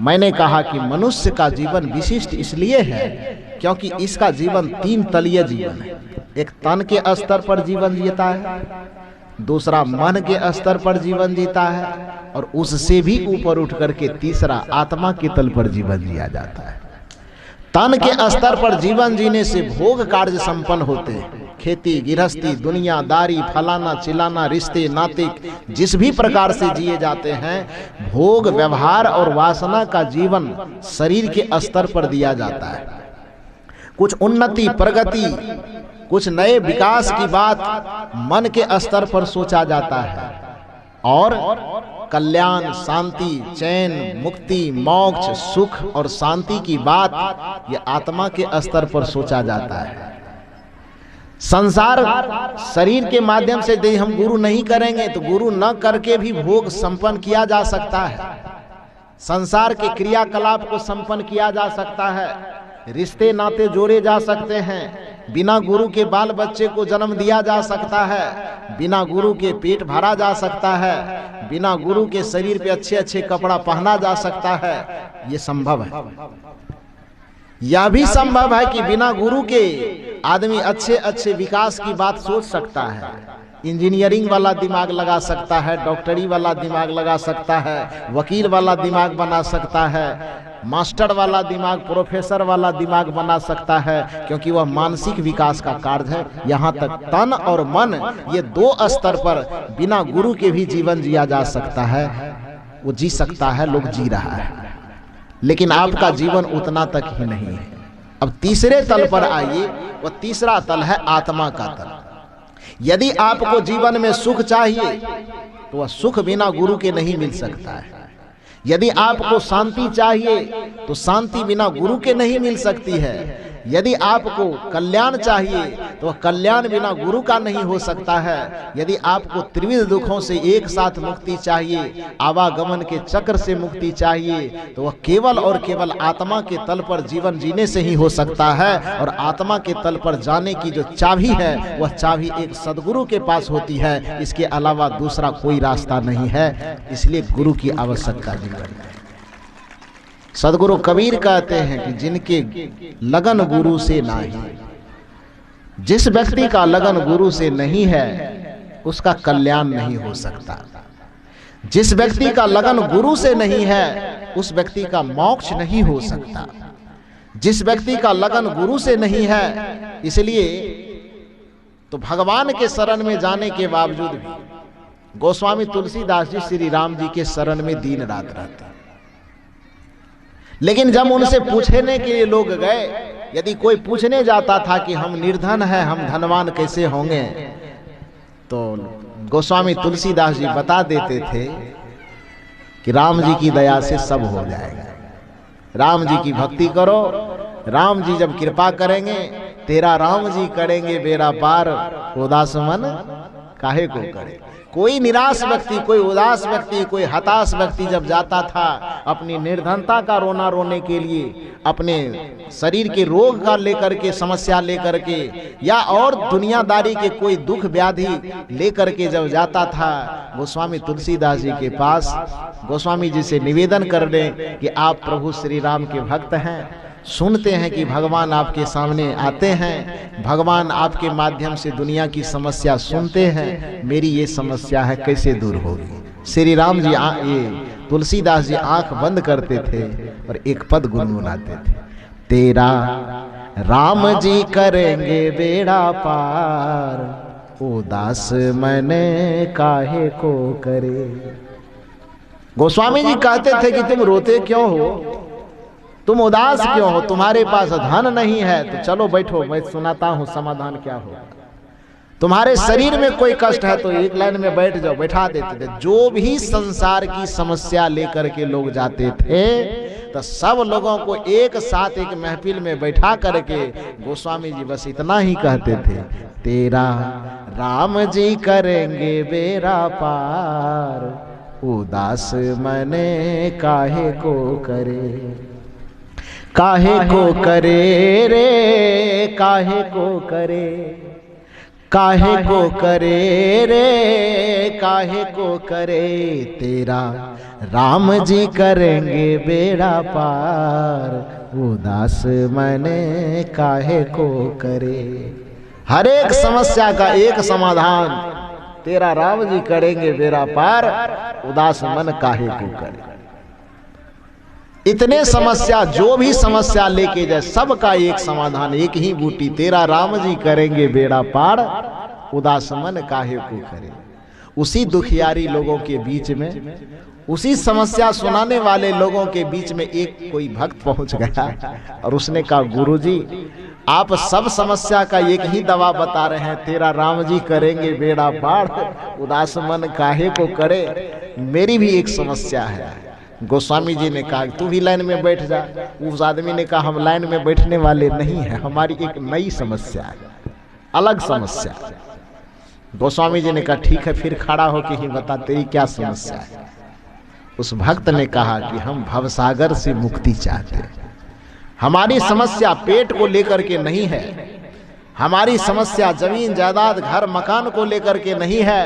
मैंने कहा कि मनुष्य का जीवन विशिष्ट इसलिए है क्योंकि इसका जीवन 3 तलीय जीवन है। एक तन के स्तर पर जीवन जीता है, दूसरा मन के स्तर पर जीवन जीता है, और उससे भी ऊपर उठ करके तीसरा आत्मा के तल पर जीवन जिया जाता है। तन के स्तर पर जीवन जीने से भोग कार्य संपन्न होते हैं। खेती गृहस्थी दुनियादारी फलाना चिलाना रिश्ते नाते जिस भी प्रकार से जिए जाते हैं, भोग व्यवहार और वासना का जीवन शरीर के स्तर पर दिया जाता है। कुछ उन्नति प्रगति कुछ नए विकास की बात मन के स्तर पर सोचा जाता है, और कल्याण शांति चैन मुक्ति मोक्ष सुख और शांति की बात ये आत्मा के स्तर पर सोचा जाता है। संसार शरीर के माध्यम से यदि हम गुरु नहीं करेंगे तो गुरु न करके भी भोग संपन्न किया जा सकता है, संसार के क्रियाकलाप को संपन्न किया जा सकता है, रिश्ते नाते जोड़े जा सकते हैं, बिना गुरु के बाल बच्चे को जन्म दिया जा सकता है, बिना गुरु के पेट भरा जा सकता है, बिना गुरु के शरीर पे अच्छे अच्छे कपड़ा पहना जा सकता है। ये संभव है। यह भी संभव है कि बिना गुरु के आदमी अच्छे अच्छे विकास की बात सोच सकता है, इंजीनियरिंग वाला दिमाग लगा सकता है, डॉक्टरी वाला दिमाग लगा सकता है, वकील वाला दिमाग बना सकता है, मास्टर वाला दिमाग प्रोफेसर वाला दिमाग बना सकता है, क्योंकि वह मानसिक विकास का कार्य है। यहाँ तक तन और मन ये 2 स्तर पर बिना गुरु के भी जीवन जिया जा सकता है। वो जी सकता है, लोग जी रहा है, लेकिन आपका जीवन उतना तक ही नहीं है। अब तीसरे तल पर आइए, वह तीसरा तल है आत्मा का तल। यदि आपको जीवन में सुख चाहिए तो वह सुख बिना गुरु के नहीं मिल सकता है। यदि आपको शांति चाहिए तो शांति बिना गुरु के नहीं मिल सकती है। यदि आपको कल्याण चाहिए तो वह कल्याण बिना गुरु का नहीं हो सकता है। यदि आपको त्रिविध दुखों से एक साथ मुक्ति चाहिए, आवागमन के चक्र से मुक्ति चाहिए, तो वह केवल और केवल आत्मा के तल पर जीवन जीने से ही हो सकता है। और आत्मा के तल पर जाने की जो चाबी है वह चाबी एक सदगुरु के पास होती है, इसके अलावा दूसरा कोई रास्ता नहीं है। इसलिए गुरु की आवश्यकता जीवन है। सदगुरु कबीर कहते हैं कि जिनके लगन गुरु से नहीं, जिस व्यक्ति का लगन गुरु से नहीं है उसका कल्याण नहीं हो सकता। जिस व्यक्ति का लगन गुरु से नहीं है उस व्यक्ति का मोक्ष नहीं हो सकता। जिस व्यक्ति का लगन गुरु से नहीं है, इसलिए तो भगवान के शरण में जाने के बावजूद भी गोस्वामी तुलसीदास जी श्री राम जी के शरण में दिन रात रहते। लेकिन जब उनसे पूछने के लिए लोग गए, यदि कोई पूछने जाता था कि हम निर्धन हैं, हम धनवान कैसे होंगे, तो गोस्वामी तुलसीदास जी बता देते थे कि राम जी की दया से सब हो जाएगा। राम जी की भक्ति करो, राम जी जब कृपा करेंगे, तेरा राम जी करेंगे बेड़ा पार, उदास मन काहे को करे। कोई निराश व्यक्ति, कोई उदास व्यक्ति, कोई हताश व्यक्ति जब जाता था अपनी निर्धनता का रोना रोने के लिए, अपने शरीर के रोग का लेकर के, समस्या लेकर के, या और दुनियादारी के कोई दुख व्याधि लेकर के जब जाता था गोस्वामी तुलसीदास जी के पास, गोस्वामी जी से निवेदन कर दें कि आप प्रभु श्री राम के भक्त हैं, सुनते हैं कि भगवान आपके सामने आते हैं, भगवान आपके माध्यम से दुनिया की समस्या सुनते हैं, मेरी ये समस्या है कैसे दूर होगी। श्री राम जी ये तुलसीदास जी आंख बंद करते थे और एक पद गुनगुनाते थे, तेरा राम जी करेंगे बेड़ा पार, उदास मैंने काहे को करे। गोस्वामी जी कहते थे कि तुम रोते क्यों हो, तुम उदास क्यों हो, तुम्हारे पास धन नहीं है तो चलो बैठो, मैं सुनाता हूं समाधान क्या हो। तुम्हारे शरीर में कोई कष्ट है तो एक लाइन में बैठ जाओ, बैठा देते थे। जो भी संसार की समस्या लेकर के लोग जाते थे तो सब लोगों को एक साथ एक महफिल में बैठा करके गोस्वामी जी बस इतना ही कहते थे, तेरा राम जी करेंगे बेड़ा पार, उदास मैंने काहे को करे। काहे को करे रे, काहे को करे, काहे को करे रे, काहे को करे, तेरा राम जी करेंगे बेड़ा पार, उदास मने काहे को करे। हर एक समस्या का एक समाधान, तेरा राम जी करेंगे बेड़ा पार, उदास मन काहे को करे। इतने समस्या, जो भी समस्या लेके जाए सबका एक समाधान, एक ही बूटी, तेरा राम जी करेंगे बेड़ा पार, उदास मन काहे को करे। उसी दुखियारी लोगों के बीच में, उसी समस्या सुनाने वाले लोगों के बीच में एक कोई भक्त पहुंच गया और उसने कहा, गुरुजी आप सब समस्या का एक ही दवा बता रहे हैं, तेरा राम जी करेंगे बेड़ा पार, उदास मन काहे को करे। मेरी भी एक समस्या है। गोस्वामी जी ने कहा तू भी लाइन में बैठ जा। उस आदमी ने कहा हम लाइन में बैठने वाले नहीं हैं, हमारी एक नई समस्या है, अलग समस्या। गोस्वामी जी ने कहा ठीक है, फिर खड़ा होके ही बता तेरी क्या समस्या है। उस भक्त ने कहा कि हम भवसागर से मुक्ति चाहते हैं। हमारी समस्या पेट को लेकर के नहीं है, हमारी समस्या जमीन जायदाद घर मकान को लेकर के नहीं है,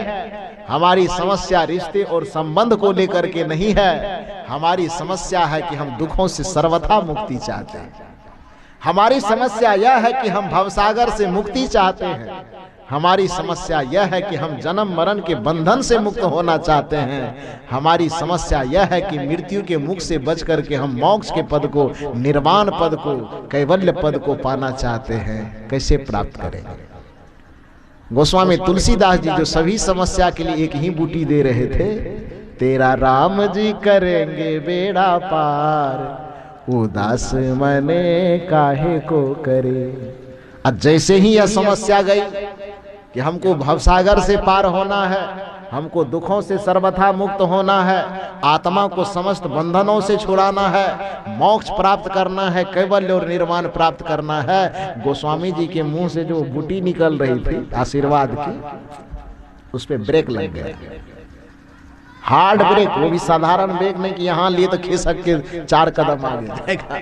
हमारी समस्या रिश्ते और संबंध को लेकर के नहीं है, हमारी समस्या है कि हम दुखों से सर्वथा मुक्ति चाहते हैं। हमारी समस्या यह है कि हम भवसागर से मुक्ति चाहते हैं। हमारी समस्या यह है कि हम जन्म मरण के बंधन से मुक्त होना चाहते हैं। हमारी समस्या यह है कि मृत्यु के मुख से बच करके हम मोक्ष के पद को, निर्वाण पद को, कैवल्य पद को पाना चाहते हैं। कैसे प्राप्त करेंगे? गोस्वामी तुलसीदास जी जो सभी समस्या के लिए एक ही बूटी दे रहे थे, तेरा राम जी करेंगे बेड़ा पार, उदास मने काहे को करे। अब जैसे ही यह समस्या गई कि हमको भवसागर से पार होना है, हमको दुखों से सर्वथा मुक्त होना है, आत्मा को समस्त बंधनों से छुड़ाना है, मोक्ष प्राप्त करना है, कैवल्य और निर्वाण प्राप्त करना है, गोस्वामी जी के मुंह से जो बूटी निकल रही थी आशीर्वाद की, उस पे ब्रेक लग गया। हार्ड ब्रेक, वो भी साधारण ब्रेक नहीं कि यहाँ लिए तो खिसक के 4 कदम आगे जाएगा।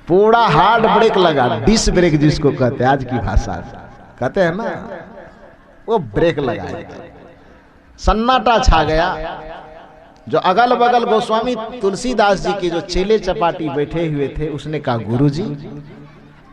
पूरा हार्ड ब्रेक लगा, डिस ब्रेक जिसको कहते हैं आज की भाषा कहते हैं ना, वो ब्रेक लगाया। सन्नाटा छा गया। जो अगल बगल गोस्वामी तुलसीदास जी के जो चेले चपाटी बैठे हुए थे, उसने कहा गुरुजी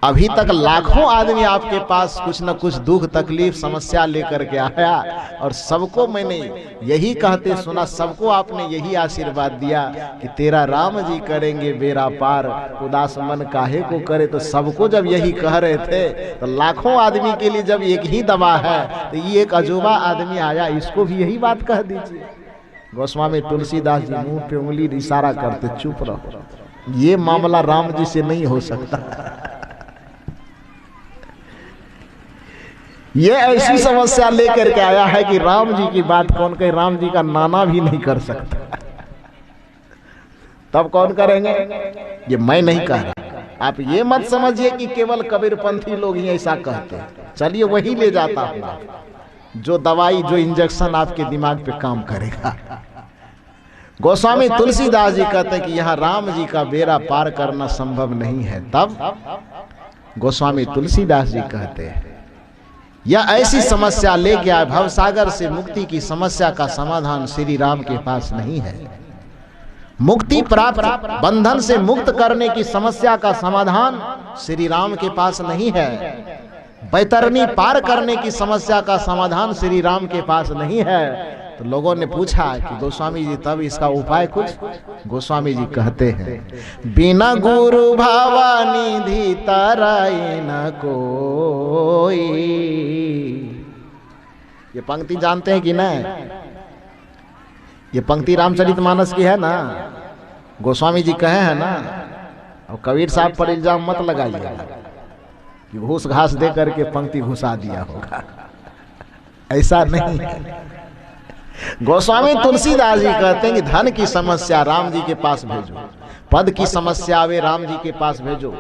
अभी तक लाखों आदमी आपके पास कुछ न कुछ दुख तकलीफ समस्या लेकर के आया और सबको मैंने यही कहते सुना, सबको आपने यही आशीर्वाद दिया कि तेरा राम जी करेंगे बेड़ा पार, उदास मन काहे को करे। तो सबको जब यही कह रहे थे तो लाखों आदमी के लिए जब एक ही दवा है तो ये एक अजूबा आदमी आया, इसको भी यही बात कह दीजिए। गोस्वामी तुलसीदास जी मुंह पे उंगली इशारा करते, चुप रहो, ये मामला राम जी से नहीं हो सकता। ये ऐसी समस्या लेकर के आया है कि राम जी की बात कौन कहे, राम जी का नाना भी नहीं कर सकता। तब कौन करेंगे? ये मैं नहीं कह रहा। आप ये मत समझिए कि केवल कबीरपंथी लोग ही ऐसा कहते हैं। चलिए वही ले जाता हूं जो दवाई, जो इंजेक्शन आपके दिमाग पे काम करेगा। गोस्वामी तुलसीदास जी कहते हैं कि यहाँ राम जी का बेड़ा पार करना संभव नहीं है। तब गोस्वामी तुलसीदास जी कहते हैं यह ऐसी समस्या लेके आए, भवसागर से मुक्ति की समस्या का समाधान श्री राम के पास नहीं है। मुक्ति प्राप्त, बंधन से मुक्त करने की समस्या का समाधान श्री राम के पास नहीं है। बैतरनी पार करने की समस्या का समाधान श्री राम के पास नहीं है। तो लोगों ने पूछा कि गोस्वामी जी तब इसका उपाय कुछ? गोस्वामी जी कहते हैं बिना गुरु भावानिधि तराई न कोई। ये पंक्ति जानते हैं कि नहीं? ये पंक्ति रामचरितमानस की है ना, गोस्वामी जी कहे हैं ना। और कबीर साहब पर इल्जाम मत लगाइएगा कि घूस घास दे करके पंक्ति घुसा दिया होगा, ऐसा नहीं है। गोस्वामी तुलसीदास जी कहते हैं कि धन की समस्या राम जी के पास भेजो, पद की समस्या आवे राम जी के पास भेजो,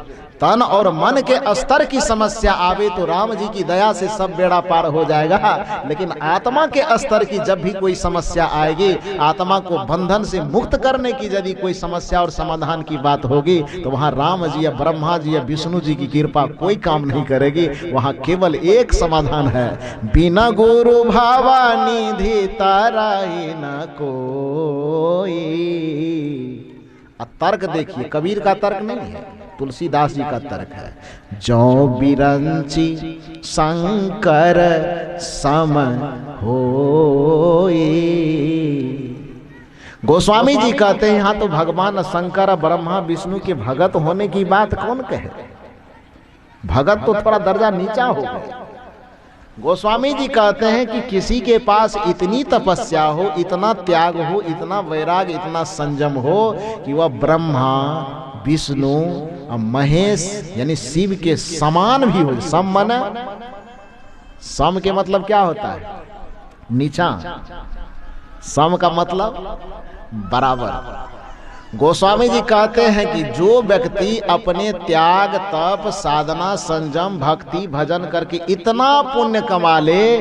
तन और मन के स्तर की समस्या आवे तो राम जी की दया से सब बेड़ा पार हो जाएगा। लेकिन आत्मा के स्तर की जब भी कोई समस्या आएगी, आत्मा को बंधन से मुक्त करने की यदि कोई समस्या और समाधान की बात होगी तो वहाँ राम जी या ब्रह्मा जी या विष्णु जी की कृपा कोई काम नहीं करेगी। वहाँ केवल एक समाधान है, बिना गुरु भावानिधि तराई न कोई। और तर्क देखिए, कबीर का तर्क नहीं है, तुलसीदास जी का तर्क है। जो बिरंची शंकर सम होई। गोस्वामी जी कहते हैं यहाँ तो भगवान शंकर ब्रह्मा विष्णु के भगत होने की बात कौन कहे, भगत तो थोड़ा दर्जा नीचा हो गया। गोस्वामी जी कहते हैं कि किसी के पास इतनी तपस्या हो, इतना त्याग हो, इतना वैराग, इतना संयम हो कि वह ब्रह्मा विष्णु और महेश यानी शिव के समान भी हो। सम माने, सम के मतलब क्या होता है, नीचा, सम का मतलब बराबर। गोस्वामी जी कहते हैं कि जो व्यक्ति अपने त्याग तप साधना संयम भक्ति भजन करके इतना पुण्य कमा ले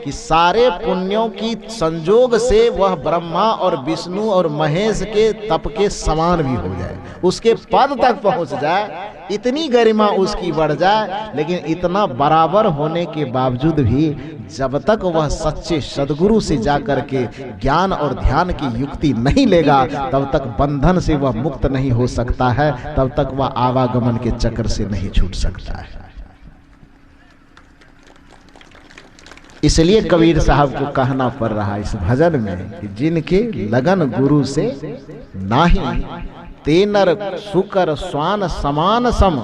कि सारे पुण्यों की संजोग से वह ब्रह्मा और विष्णु और महेश के तप के समान भी हो जाए, उसके पद तक पहुंच जाए, इतनी गरिमा उसकी बढ़ जाए, लेकिन इतना बराबर होने के बावजूद भी जब तक वह सच्चे सदगुरु से जाकर के ज्ञान और ध्यान की युक्ति नहीं लेगा, तब तक बंधन से वह मुक्त नहीं हो सकता है, तब तक वह आवागमन के चक्र से नहीं छूट सकता है। इसलिए कबीर साहब को कहना पड़ रहा इस भजन में कि जिनके लगन गुरु से नाही, तेनर सुकर स्वान समान सम,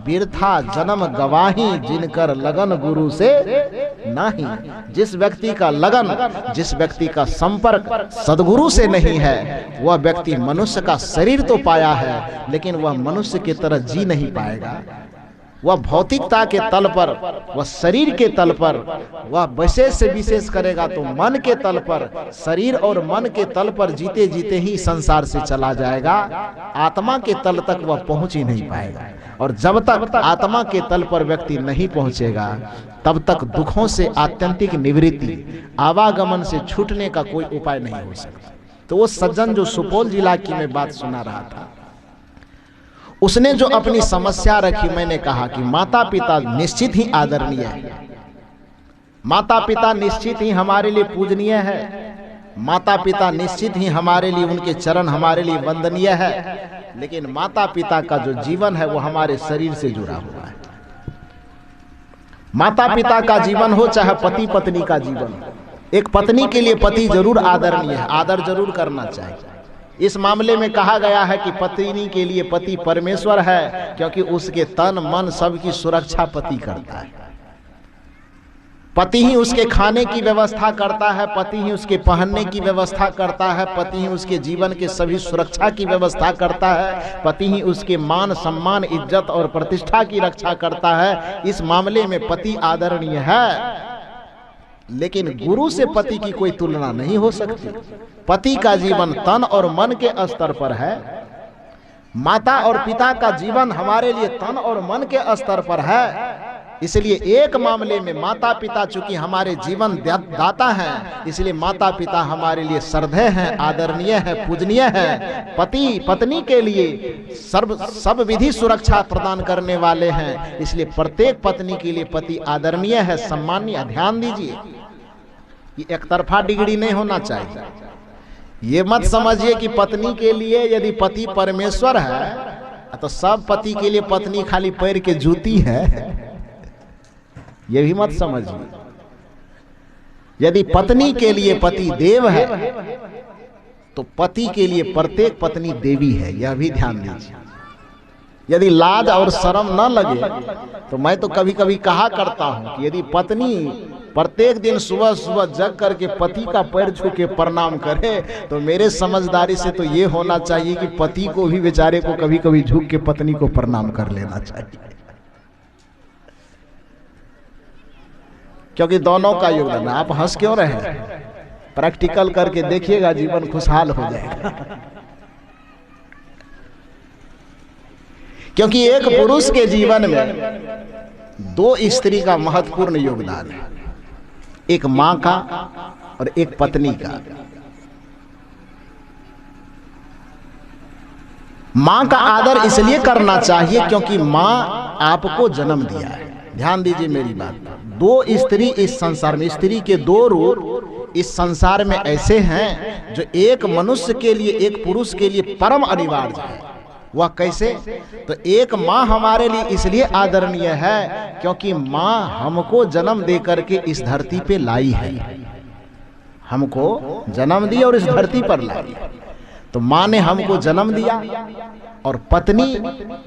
बिरथा जन्म गवाही जिनकर लगन गुरु से नाही। जिस व्यक्ति का लगन, जिस व्यक्ति का संपर्क सदगुरु से नहीं है, वह व्यक्ति मनुष्य का शरीर तो पाया है, लेकिन वह मनुष्य की तरह जी नहीं पाएगा। वह भौतिकता के तल पर, वह शरीर के तल पर, वह विशेष से विशेष करेगा तो मन के तल पर, शरीर और मन के तल पर जीते जीते ही संसार से चला जाएगा, आत्मा के तल तक वह पहुंच ही नहीं पाएगा। और जब तक आत्मा के तल पर व्यक्ति नहीं पहुंचेगा, तब तक दुखों से आत्यंतिक निवृत्ति, आवागमन से छूटने का कोई उपाय नहीं हो सकता। तो वो सज्जन जो सुपौल जिला की मैं बात सुना रहा था, उसने जो अपनी समस्या रखी, मैंने कहा कि माता पिता निश्चित ही आदरणीय है, माता पिता निश्चित ही हमारे लिए पूजनीय है, माता पिता निश्चित ही हमारे लिए, उनके चरण हमारे लिए वंदनीय है, लेकिन माता पिता का जो जीवन है वो हमारे शरीर से जुड़ा हुआ है। माता पिता का जीवन हो चाहे पति पत्नी का जीवन, एक पत्नी के लिए पति जरूर आदरणीय है, आदर जरूर करना चाहिए। इस मामले में कहा गया है कि पत्नी के लिए पति परमेश्वर है, क्योंकि उसके तन मन सबकी सुरक्षा पति करता है। पति ही उसके खाने की व्यवस्था करता है, पति ही उसके पहनने की व्यवस्था करता है, पति ही उसके जीवन के सभी सुरक्षा की व्यवस्था करता है, पति ही उसके मान सम्मान इज्जत और प्रतिष्ठा की रक्षा करता है। इस मामले में पति आदरणीय है, लेकिन गुरु से पति की कोई तुलना नहीं हो सकती। पति का जीवन तन और मन के स्तर पर है, माता और पिता का जीवन हमारे लिए तन और मन के स्तर पर है। इसलिए एक मामले में माता पिता चूंकि हमारे जीवन दाता हैं, इसलिए माता पिता हमारे लिए श्रद्धेय हैं, आदरणीय हैं, पूजनीय हैं। पति पत्नी के लिए सब विधि सुरक्षा प्रदान करने वाले हैं, इसलिए प्रत्येक पत्नी के लिए पति आदरणीय है, सम्मानीय। ध्यान दीजिए, ये एक तरफा डिग्री नहीं होना चाहिए। ये मत समझिए कि पत्नी के लिए यदि पति परमेश्वर है तो सब पति के लिए पत्नी खाली पैर के जूती है, ये भी मत समझिए। यदि पत्नी के लिए पति देव है तो पति के लिए प्रत्येक पत्नी देवी है, यह भी ध्यान दीजिए। यदि लाज और शर्म न लगे तो मैं तो कभी कभी कहा करता हूं कि यदि पत्नी प्रत्येक दिन सुबह सुबह जग करके पति का पैर छू के प्रणाम करे, तो मेरे समझदारी से तो ये होना चाहिए कि पति को भी बेचारे को कभी कभी झुक के पत्नी को प्रणाम कर लेना चाहिए, क्योंकि दोनों का योगदान। आप हंस क्यों रहे, प्रैक्टिकल करके देखिएगा, जीवन खुशहाल हो जाएगा। क्योंकि एक पुरुष के जीवन में दो स्त्री का महत्वपूर्ण योगदान है, एक मां का और एक पत्नी का। मां का आदर इसलिए करना चाहिए क्योंकि मां आपको जन्म दिया है। ध्यान दीजिए मेरी बात, दो स्त्री इस संसार में, स्त्री के दो रूप, इस संसार में ऐसे हैं जो एक मनुष्य के लिए, एक पुरुष के लिए परम अनिवार्य है। वह कैसे? तो एक माँ हमारे लिए इसलिए आदरणीय है क्योंकि माँ हमको जन्म दे करके इस धरती पे लाई है, हमको जन्म दी और इस धरती पर लाई। तो माँ ने हमको जन्म दिया, और पत्नी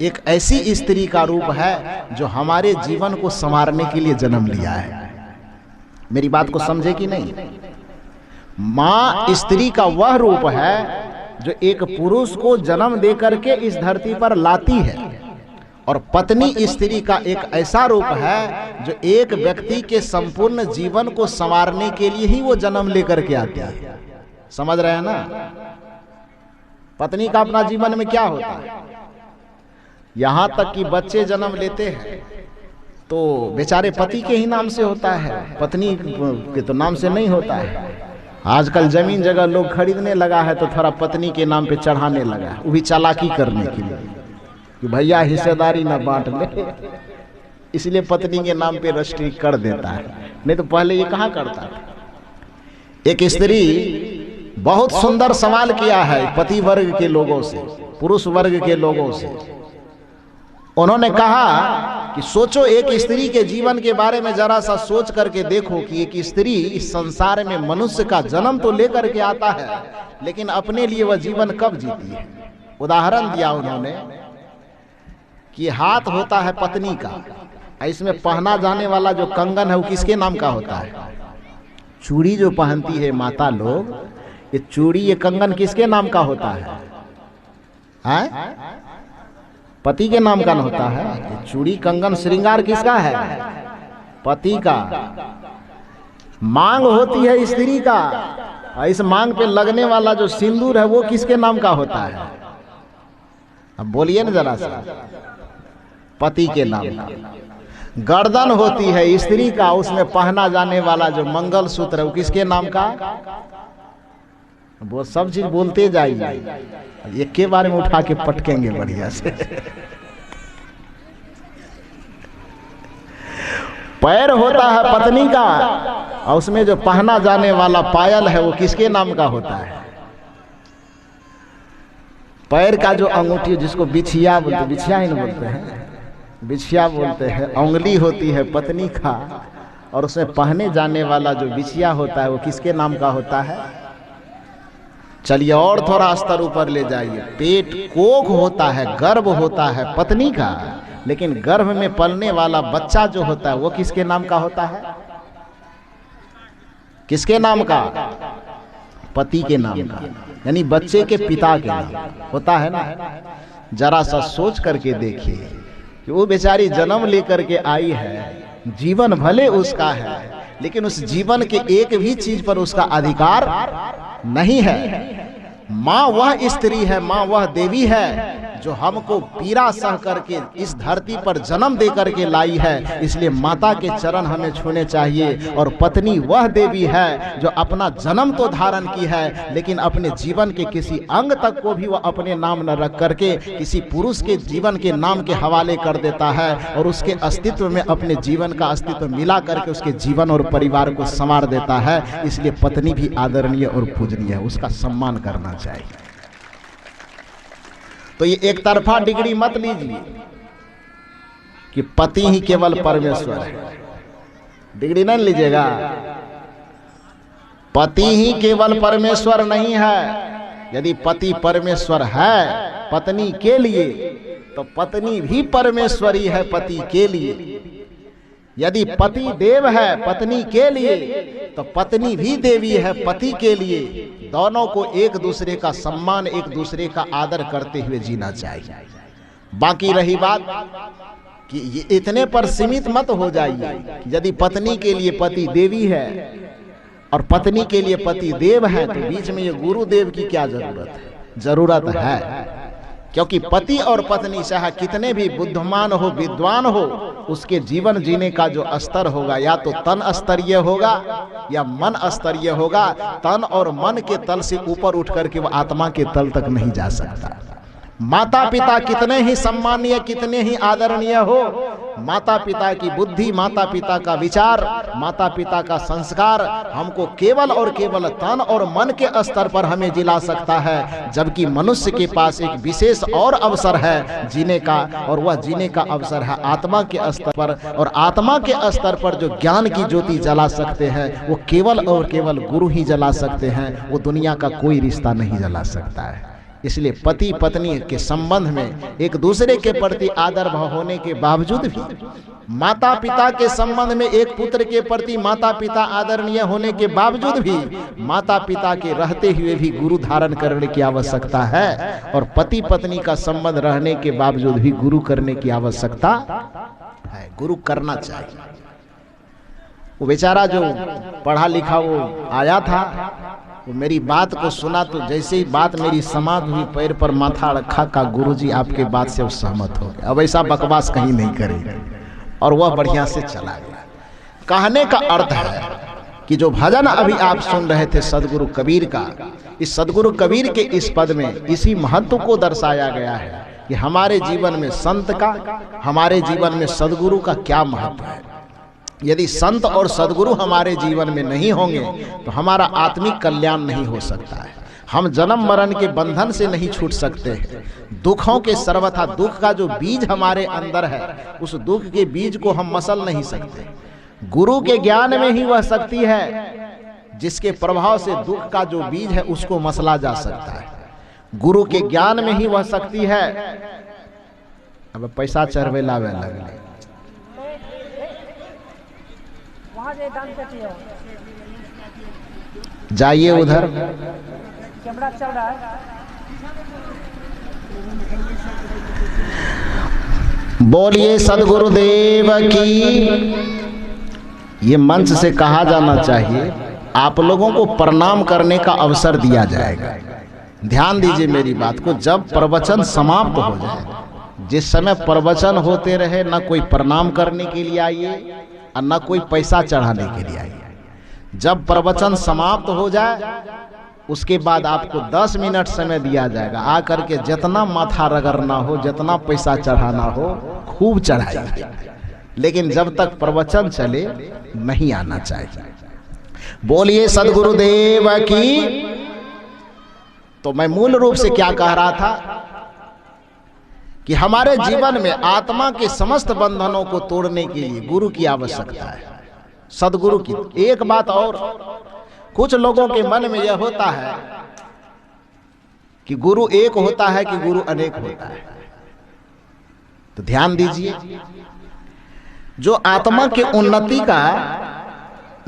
एक ऐसी स्त्री का रूप है जो हमारे जीवन को संवारने के लिए जन्म लिया है। मेरी बात को समझे कि नहीं? माँ स्त्री का वह रूप है जो एक पुरुष को जन्म दे करके इस धरती पर लाती है, और पत्नी स्त्री का एक ऐसा रूप है जो एक व्यक्ति के संपूर्ण जीवन को संवारने के लिए ही वो जन्म लेकर के आती है। समझ रहे हैं ना? पत्नी का अपना जीवन में क्या होता है? यहां तक कि बच्चे जन्म लेते हैं तो बेचारे पति के ही नाम से होता है, पत्नी के तो नाम से नहीं होता है। आजकल जमीन जगह लोग खरीदने लगा है तो थोड़ा पत्नी के नाम पे चढ़ाने लगा है, वो भी चालाकी करने के लिए कि भैया हिस्सेदारी ना बांट ले, इसलिए पत्नी के नाम पे रजिस्ट्री कर देता है। नहीं तो पहले ये कहाँ करता था। एक स्त्री बहुत सुंदर सवाल किया है पति वर्ग के लोगों से, पुरुष वर्ग के लोगों से। उन्होंने कहा कि सोचो, एक स्त्री के जीवन के बारे में जरा सा सोच करके देखो कि एक स्त्री इस संसार में मनुष्य का जन्म तो लेकर के आता है, लेकिन अपने लिए वह जीवन कब जीती है। उदाहरण दिया उन्होंने कि हाथ होता है पत्नी का, इसमें पहना जाने वाला जो कंगन है वो किसके नाम का होता है? चूड़ी जो पहनती है माता लोग, ये चूड़ी, ये कंगन किसके नाम का होता है? पति के नाम का होता है। ये चूड़ी कंगन श्रृंगार किसका है? पति का। मांग होती है स्त्री का, और इस मांग पे लगने वाला जो सिंदूर है वो किसके नाम का होता है? अब बोलिए ना जरा सा। पति के नाम का। गर्दन होती है स्त्री का, उसमें पहना जाने वाला जो मंगलसूत्र है वो किसके नाम का? वो सब चीज बोलते जाइए, एक के बारे में उठा के पटकेंगे बढ़िया से। पैर होता है पत्नी का, और उसमें जो पहना जाने वाला पायल है वो किसके नाम का होता है? पैर का जो अंगूठी, जिसको बिछिया बोलते, बिछिया ही नहीं बोलते हैं, बिछिया बोलते हैं, उंगली होती है पत्नी का, और उसमें पहने जाने वाला जो बिछिया होता है वो किसके नाम का होता है? चलिए और थोड़ा स्तर ऊपर ले जाइए। पेट, कोख होता है, गर्भ होता है पत्नी का, लेकिन गर्भ में पलने वाला बच्चा जो होता है वो किसके नाम का होता है? किसके नाम का? पति के नाम का, यानी बच्चे के पिता के नाम होता है ना। जरा सा सोच करके देखिए कि वो बेचारी जन्म लेकर के आई है, जीवन भले उसका है, लेकिन उस जीवन के एक भी चीज पर उसका अधिकार नहीं है। माँ वह स्त्री है, माँ वह देवी है जो हमको पीड़ा सह करके इस धरती पर जन्म दे करके लाई है, इसलिए माता के चरण हमें छूने चाहिए। और पत्नी वह देवी है जो अपना जन्म तो धारण की है, लेकिन अपने जीवन के किसी अंग तक को भी वह अपने नाम न रख करके किसी पुरुष के जीवन के नाम के हवाले कर देता है, और उसके अस्तित्व में अपने जीवन का अस्तित्व मिला करके उसके जीवन और परिवार को संवार देता है। इसलिए पत्नी भी आदरणीय और पूजनीय है, उसका सम्मान करना चाहिए। तो ये एक तरफा डिग्री मत लीजिए कि पति ही केवल परमेश्वर है, डिग्री नहीं लीजिएगा। पति ही केवल परमेश्वर नहीं है। यदि पति परमेश्वर है पत्नी के लिए, तो पत्नी भी परमेश्वरी है पति के लिए। यदि पति देव है पत्नी के लिए, तो पत्नी भी देवी है पति के लिए। दोनों को एक दूसरे का सम्मान, एक दूसरे का आदर करते हुए जीना चाहिए। बाकी रही बात कि ये इतने पर सीमित मत हो जाइए कि यदि पत्नी के लिए पति देवी है और पत्नी के लिए पति देव है, तो बीच में ये गुरुदेव की क्या जरूरत है? जरूरत है, क्योंकि पति और पत्नी चाहे कितने भी बुद्धिमान हो, विद्वान हो, उसके जीवन जीने का जो स्तर होगा या तो तन स्तरीय होगा या मन स्तरीय होगा। तन और मन के तल से ऊपर उठ करके वह आत्मा के तल तक नहीं जा सकता। माता पिता कितने ही सम्मानीय, कितने ही आदरणीय हो, माता पिता की बुद्धि, माता पिता का विचार, माता पिता का संस्कार हमको केवल और केवल तन और मन के स्तर पर हमें जिला सकता है, जबकि मनुष्य के पास एक विशेष और अवसर है जीने का, और वह जीने का अवसर है आत्मा के स्तर पर। और आत्मा के स्तर पर जो ज्ञान की ज्योति जला सकते हैं वो केवल और केवल गुरु ही जला सकते हैं, वो दुनिया का कोई रिश्ता नहीं जला सकता है। इसलिए पति पत्नी के संबंध में एक दूसरे के प्रति आदर भाव होने के बावजूद भी, माता पिता के संबंध में एक पुत्र के प्रति माता पिता आदरणीय होने के बावजूद भी, माता पिता के रहते हुए भी गुरु धारण करने की आवश्यकता है, और पति पत्नी का संबंध रहने के बावजूद भी गुरु करने की आवश्यकता है। गुरु करना चाहिए। वो बेचारा जो पढ़ा लिखा वो आया था, वो मेरी बात को सुना तो जैसे ही बात मेरी समाप्त हुई, पैर पर माथा रखा, का गुरुजी आपके बात से सहमत हो गए, अब ऐसा बकवास कहीं नहीं करेंगे, और वह बढ़िया से चला गया। कहने का अर्थ है कि जो भजन अभी आप सुन रहे थे सदगुरु कबीर का, इस सदगुरु कबीर के इस पद में इसी महत्व को दर्शाया गया है कि हमारे जीवन में संत का, हमारे जीवन में सदगुरु का क्या महत्व है। यदि संत और सदगुरु हमारे जीवन में नहीं होंगे तो हमारा आत्मिक कल्याण नहीं हो सकता है। हम जन्म मरण के बंधन से नहीं छूट सकते हैं। दुखों के सर्वथा, दुख का जो बीज हमारे अंदर है, उस दुख के बीज को हम मसल नहीं सकते। गुरु के ज्ञान में ही वह शक्ति है जिसके प्रभाव से दुख का जो बीज है उसको मसला जा सकता है। गुरु के ज्ञान में ही वह शक्ति है। अब पैसा चढ़वे लावे लगले, जाइए उधर। बोलिए सदगुरुदेव की। ये मंच से कहा जाना चाहिए, आप लोगों को प्रणाम करने का अवसर दिया जाएगा। ध्यान दीजिए मेरी बात को। जब प्रवचन समाप्त हो जाए, जिस समय प्रवचन होते रहे, ना कोई प्रणाम करने के लिए आइए और ना कोई पैसा चढ़ाने के लिए आइए। जब प्रवचन समाप्त हो जाए उसके बाद आपको 10 मिनट समय दिया जाएगा। आकर के जितना माथा रगड़ना हो, जितना पैसा चढ़ाना हो, खूब चढ़ाइए, लेकिन जब तक प्रवचन चले नहीं आना चाहिए। बोलिए सदगुरुदेव की। तो मैं मूल रूप से क्या कह रहा था कि हमारे जीवन में आत्मा के समस्त बंधनों को तोड़ने के लिए गुरु की आवश्यकता है, सदगुरु की। एक बात और, कुछ लोगों के मन में यह होता है कि गुरु एक होता है कि गुरु अनेक होता है। तो ध्यान दीजिए, जो आत्मा के उन्नति का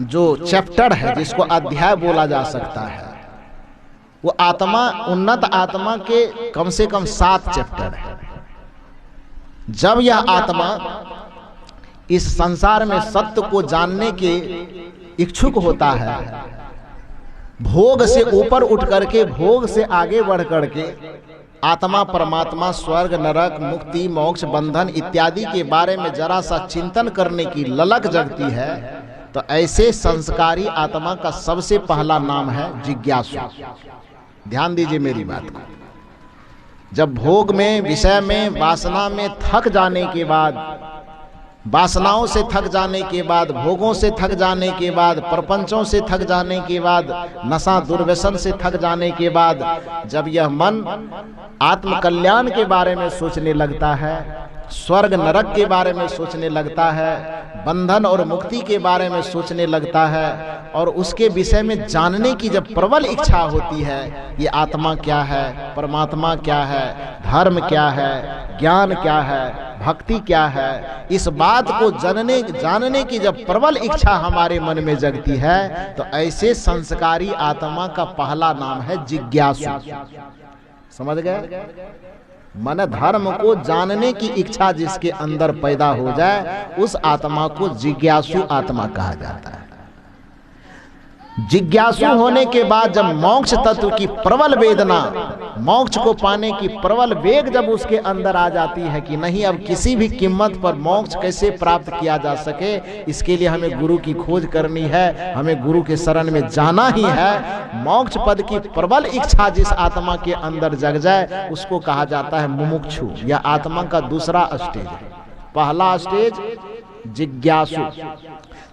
जो चैप्टर है, जिसको अध्याय बोला जा सकता है, वो आत्मा, उन्नत आत्मा के कम से कम 7 चैप्टर है। जब यह आत्मा इस संसार में सत्य को जानने के इच्छुक होता है, भोग से ऊपर उठ करके, भोग से आगे बढ़ करके आत्मा, परमात्मा, स्वर्ग, नरक, मुक्ति, मोक्ष, बंधन इत्यादि के बारे में जरा सा चिंतन करने की ललक जगती है, तो ऐसे संस्कारी आत्मा का सबसे पहला नाम है जिज्ञासु। ध्यान दीजिए मेरी बात को। जब भोग में, विषय में, वासना में थक जाने के बाद, वासनाओं से थक जाने के बाद, भोगों से थक जाने के बाद, प्रपंचों से थक जाने के बाद, नशा दुर्व्यसन से थक जाने के बाद, जब यह मन आत्म कल्याण के बारे में सोचने लगता है, स्वर्ग नरक के बारे में सोचने लगता है, बंधन और मुक्ति के बारे में सोचने लगता है, और उसके विषय में जानने की जब प्रबल इच्छा होती है, ये आत्मा क्या है, परमात्मा क्या है, धर्म क्या है, ज्ञान क्या है, भक्ति क्या है, इस बात को जानने की जब प्रबल इच्छा हमारे मन में जगती है, तो ऐसे संस्कारी आत्मा का पहला नाम है जिज्ञासु। समझ गए? मन धर्म को जानने की इच्छा जिसके अंदर पैदा हो जाए, उस आत्मा को जिज्ञासु आत्मा कहा जाता है। जिज्ञासु होने के बाद जब मोक्ष तत्व की प्रबल वेदना, मोक्ष को पाने की प्रबल वेग जब उसके अंदर आ जाती है कि नहीं, अब किसी भी कीमत पर मोक्ष कैसे प्राप्त किया जा सके, इसके लिए हमें गुरु की खोज करनी है, हमें गुरु के शरण में जाना ही है। मोक्ष पद की प्रबल इच्छा जिस आत्मा के अंदर जग जाए, उसको कहा जाता है मुमुक्षु। यह आत्मा का दूसरा स्टेज है। पहला स्टेज जिज्ञासु,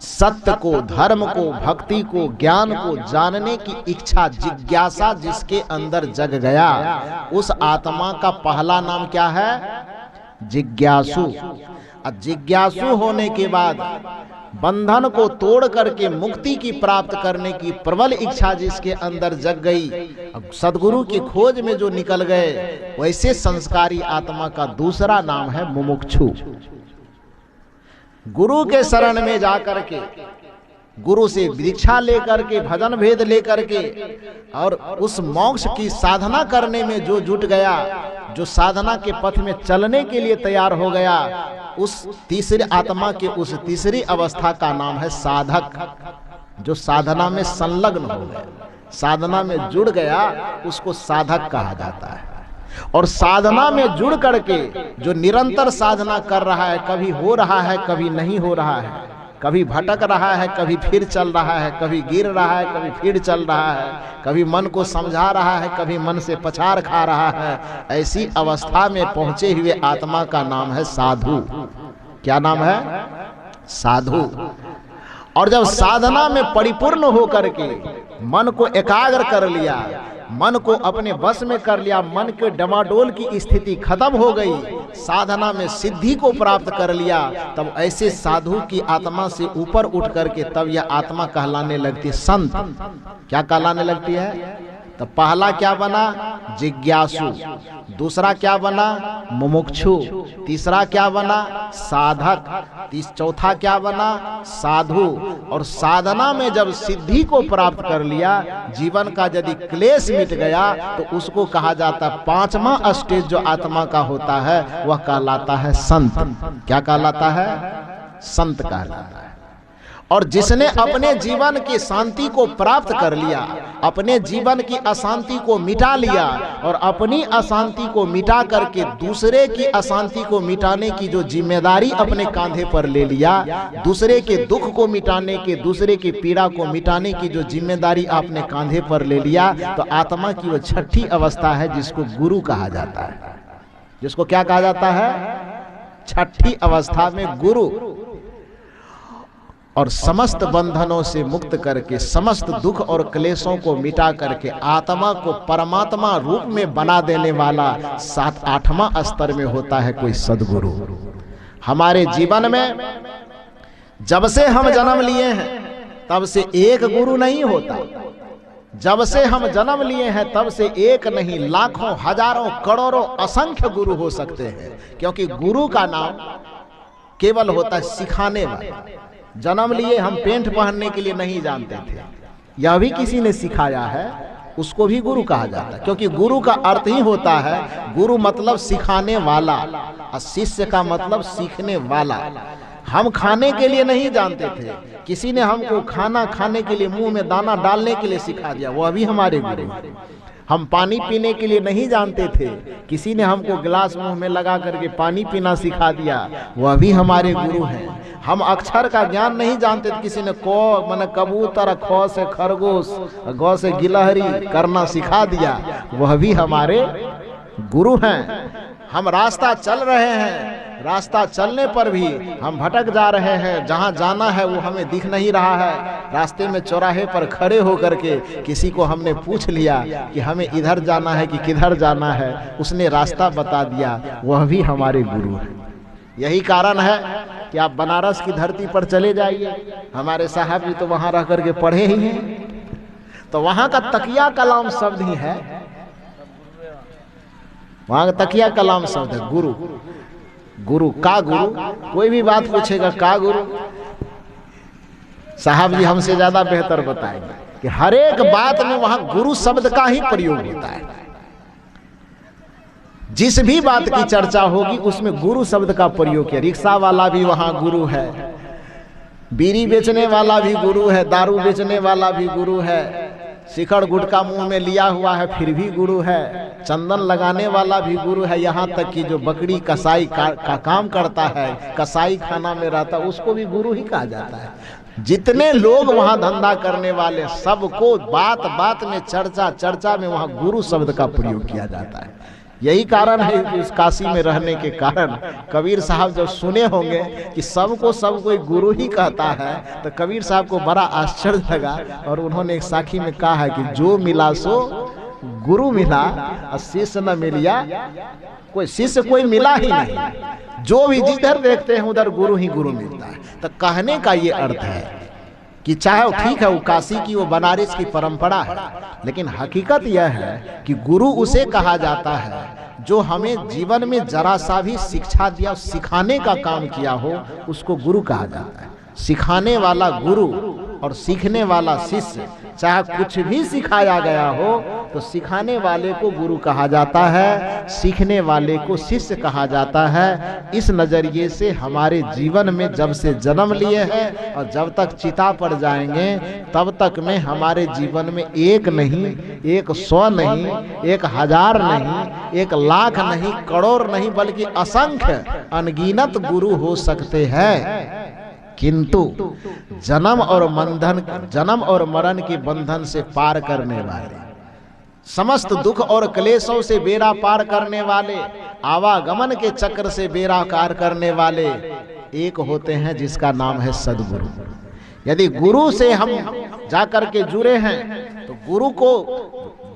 सत्य को, धर्म को, भक्ति को, ज्ञान को जानने की इच्छा, जिज्ञासा जिसके अंदर जग गया, उस आत्मा का पहला नाम क्या है? जिज्ञासु। जिज्ञासु होने के बाद बंधन को तोड़ करके मुक्ति की प्राप्त करने की प्रबल इच्छा जिसके अंदर जग गई, अब सदगुरु की खोज में जो निकल गए, वैसे संस्कारी आत्मा का दूसरा नाम है मुमुक्षु। गुरु के शरण में जाकर के, गुरु से दीक्षा लेकर के, भजन भेद लेकर के, और उस मोक्ष की साधना करने में जो जुट गया, जो साधना के पथ में चलने के लिए तैयार हो गया, उस तीसरे आत्मा के उस तीसरी अवस्था का नाम है साधक। जो साधना में संलग्न हो गया, साधना में जुड़ गया, उसको साधक कहा जाता है। और साधना में जुड़ करके जो निरंतर साधना कर रहा है, कभी हो रहा है, कभी नहीं हो रहा है, कभी भटक रहा है, कभी फिर चल रहा है, कभी गिर रहा है, कभी फिर चल रहा है, कभी मन को समझा रहा है, कभी मन से पछाड़ खा रहा है, ऐसी अवस्था में पहुंचे हुए आत्मा का नाम है साधु। क्या नाम है? साधु। और जब साधना में परिपूर्ण होकर के मन को एकाग्र कर लिया, मन को अपने बस में कर लिया, मन के डमाडोल की स्थिति खत्म हो गई, साधना में सिद्धि को प्राप्त कर लिया, तब ऐसे साधु की आत्मा से ऊपर उठ करके तब यह आत्मा कहलाने लगती है संत। क्या कहलाने लगती है? तो पहला क्या बना? जिज्ञासु। दूसरा क्या बना? मुमुक्षु। तीसरा क्या बना? साधक। चौथा क्या बना? साधु। और साधना में जब सिद्धि को प्राप्त कर लिया, जीवन का यदि क्लेश मिट गया, तो उसको कहा जाता है, पांचवा स्टेज जो आत्मा का होता है वह कहलाता है संत। क्या कहलाता है? संत कहलाता है। और जिसने अपने जीवन की शांति को प्राप्त कर लिया, अपने जीवन की अशांति को मिटा लिया, और अपनी अशांति को मिटा करके दूसरे की अशांति को मिटाने की जो जिम्मेदारी अपने कांधे पर ले लिया, दूसरे के दुख को मिटाने के, दूसरे की पीड़ा को मिटाने की जो जिम्मेदारी आपने कांधे पर ले लिया, तो आत्मा की वो छठी अवस्था है जिसको गुरु कहा जाता है। जिसको क्या कहा जाता है? छठी अवस्था में गुरु। और समस्त बंधनों से मुक्त करके, समस्त दुख और क्लेशों को मिटा करके आत्मा को परमात्मा रूप में बना देने वाला 7-8वां स्तर में होता है कोई सदगुरु। हमारे जीवन में जब से हम जन्म लिए हैं तब से एक गुरु नहीं होता। जब से हम जन्म लिए हैं तब से एक नहीं, लाखों, हजारों, करोड़ों, असंख्य गुरु हो सकते हैं। क्योंकि गुरु का नाम केवल होता है सिखाने वाला। जन्म लिए हम पेंट पहनने के लिए नहीं जानते थे, यह भी किसी ने सिखाया है, उसको भी गुरु कहा जाता है। क्योंकि गुरु का अर्थ ही होता है, गुरु मतलब सिखाने वाला, और शिष्य का मतलब सीखने वाला। हम खाने के लिए नहीं जानते थे, किसी ने हमको खाना खाने के लिए, मुंह में दाना डालने के लिए सिखा दिया, वह भी हमारे गुरु। हम पानी पीने के लिए नहीं जानते थे, किसी ने हमको गिलास मुंह में लगा करके पानी पीना सिखा दिया, वह भी हमारे गुरु हैं। हम अक्षर का ज्ञान नहीं जानते थे, किसी ने क माने कबूतर, ख से खरगोश, ग से गिलहरी करना सिखा दिया, वह भी हमारे गुरु हैं। हम रास्ता चल रहे हैं, रास्ता चलने पर भी हम भटक जा रहे हैं, जहाँ जाना है वो हमें दिख नहीं रहा है। रास्ते में चौराहे पर खड़े होकर के किसी को हमने पूछ लिया कि हमें इधर जाना है कि किधर जाना है, उसने रास्ता बता दिया, वह भी हमारे गुरु हैं। यही कारण है कि आप बनारस की धरती पर चले जाइए, हमारे साहब जी तो वहाँ रह करके पढ़े ही हैं, तो वहाँ का तकिया कलाम शब्द ही है, वहाँ का तकिया कलाम शब्द है गुरु। गुरु का गुरु, कोई भी बात पूछेगा का गुरु, साहब जी हमसे ज्यादा बेहतर बताएंगे कि हर एक बात में वहां गुरु शब्द का ही प्रयोग होता है। जिस भी बात की चर्चा होगी उसमें गुरु शब्द का प्रयोग किया। रिक्शा वाला भी वहां गुरु है, बीड़ी बेचने वाला भी गुरु है, दारू बेचने वाला भी गुरु है, शिखर गुटखा मुंह में लिया हुआ है फिर भी गुरु है, चंदन लगाने वाला भी गुरु है, यहाँ तक कि जो बकरी कसाई का काम करता है, कसाई खाना में रहता है, उसको भी गुरु ही कहा जाता है। जितने लोग वहाँ धंधा करने वाले सबको बात बात में, चर्चा चर्चा में वहाँ गुरु शब्द का प्रयोग किया जाता है। यही कारण है कि उस काशी में रहने के कारण कबीर साहब जब सुने होंगे कि सबको सब कोई गुरु ही कहता है, तो कबीर साहब को बड़ा आश्चर्य लगा और उन्होंने एक साखी में कहा है कि जो मिला सो गुरु मिला और शिष्य न मिलिया कोई, शिष्य कोई मिला ही नहीं। जो भी जिधर देखते हैं उधर गुरु ही गुरु मिलता है। तो कहने का ये अर्थ है कि चाहे ठीक है वो काशी की वो बनारस की परंपरा है, लेकिन हकीकत यह है कि गुरु उसे कहा जाता है जो हमें जीवन में जरा सा भी शिक्षा दिया, सिखाने का काम किया हो, उसको गुरु कहा जाता है। सिखाने वाला गुरु और सीखने वाला शिष्य, चाहे कुछ भी सिखाया गया हो तो सिखाने वाले को गुरु कहा जाता है, सीखने वाले को शिष्य कहा जाता है। इस नजरिए से हमारे जीवन में जब से जन्म लिए हैं और जब तक चिता पर जाएंगे तब तक में हमारे जीवन में एक नहीं, 100 नहीं, 1000 नहीं, 1 लाख नहीं, करोड़ नहीं, बल्कि असंख्य अनगिनत गुरु हो सकते हैं। किंतु जन्म और मरण के बंधन से पार करने वाले, समस्त दुख और क्लेशों से बेड़ा पार करने वाले, आवागमन के चक्र से बेड़ा पार करने वाले एक होते हैं जिसका नाम है सद्गुरु। यदि गुरु से हम जाकर के जुड़े हैं तो गुरु को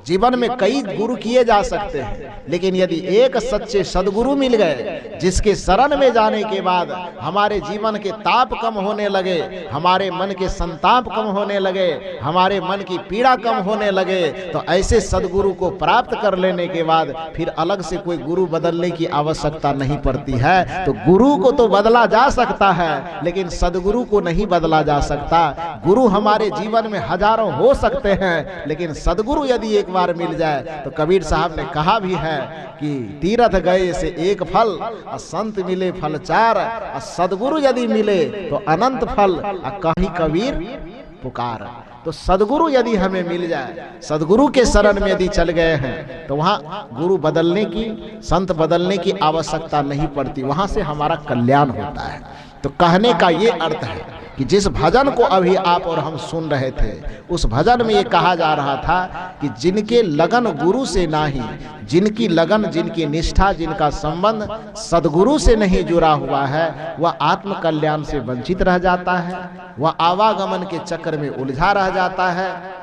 जीवन में कई गुरु किए जा सकते हैं, लेकिन यदि एक सच्चे सद्गुरु मिल गए जिसके शरण में जाने के बाद हमारे जीवन के ताप कम होने लगे, हमारे मन के संताप कम होने लगे, हमारे मन की पीड़ा कम होने लगे, तो ऐसे सद्गुरु को प्राप्त कर लेने के बाद फिर अलग से कोई गुरु बदलने की आवश्यकता नहीं पड़ती है। तो गुरु को तो बदला जा सकता है लेकिन सद्गुरु को नहीं बदला जा सकता। गुरु हमारे जीवन में हजारों हो सकते हैं, लेकिन सद्गुरु यदि एक बार मिल जाए तो कबीर साहब ने कहा भी है कि तीर्थ गए से एक फल, और संत मिले फल 4, और सद्गुरु यदि मिले तो अनंत फल, और कहीं कबीर पुकार। तो सद्गुरु यदि हमें मिल जाए, सद्गुरु के शरण में यदि चल गए हैं तो वहाँ गुरु बदलने की, संत बदलने की आवश्यकता नहीं पड़ती, वहाँ से हमारा कल्याण होता है। तो कहने का ये अर्थ है कि जिस भजन को अभी आप और हम सुन रहे थे, उस भजन में ये कहा जा रहा था कि जिनके लगन गुरु से नाही, जिनकी लगन, जिनकी निष्ठा, जिनका संबंध सद्गुरु से नहीं जुड़ा हुआ है, वह आत्म कल्याण से वंचित रह जाता है, वह आवागमन के चक्र में उलझा रह जाता है,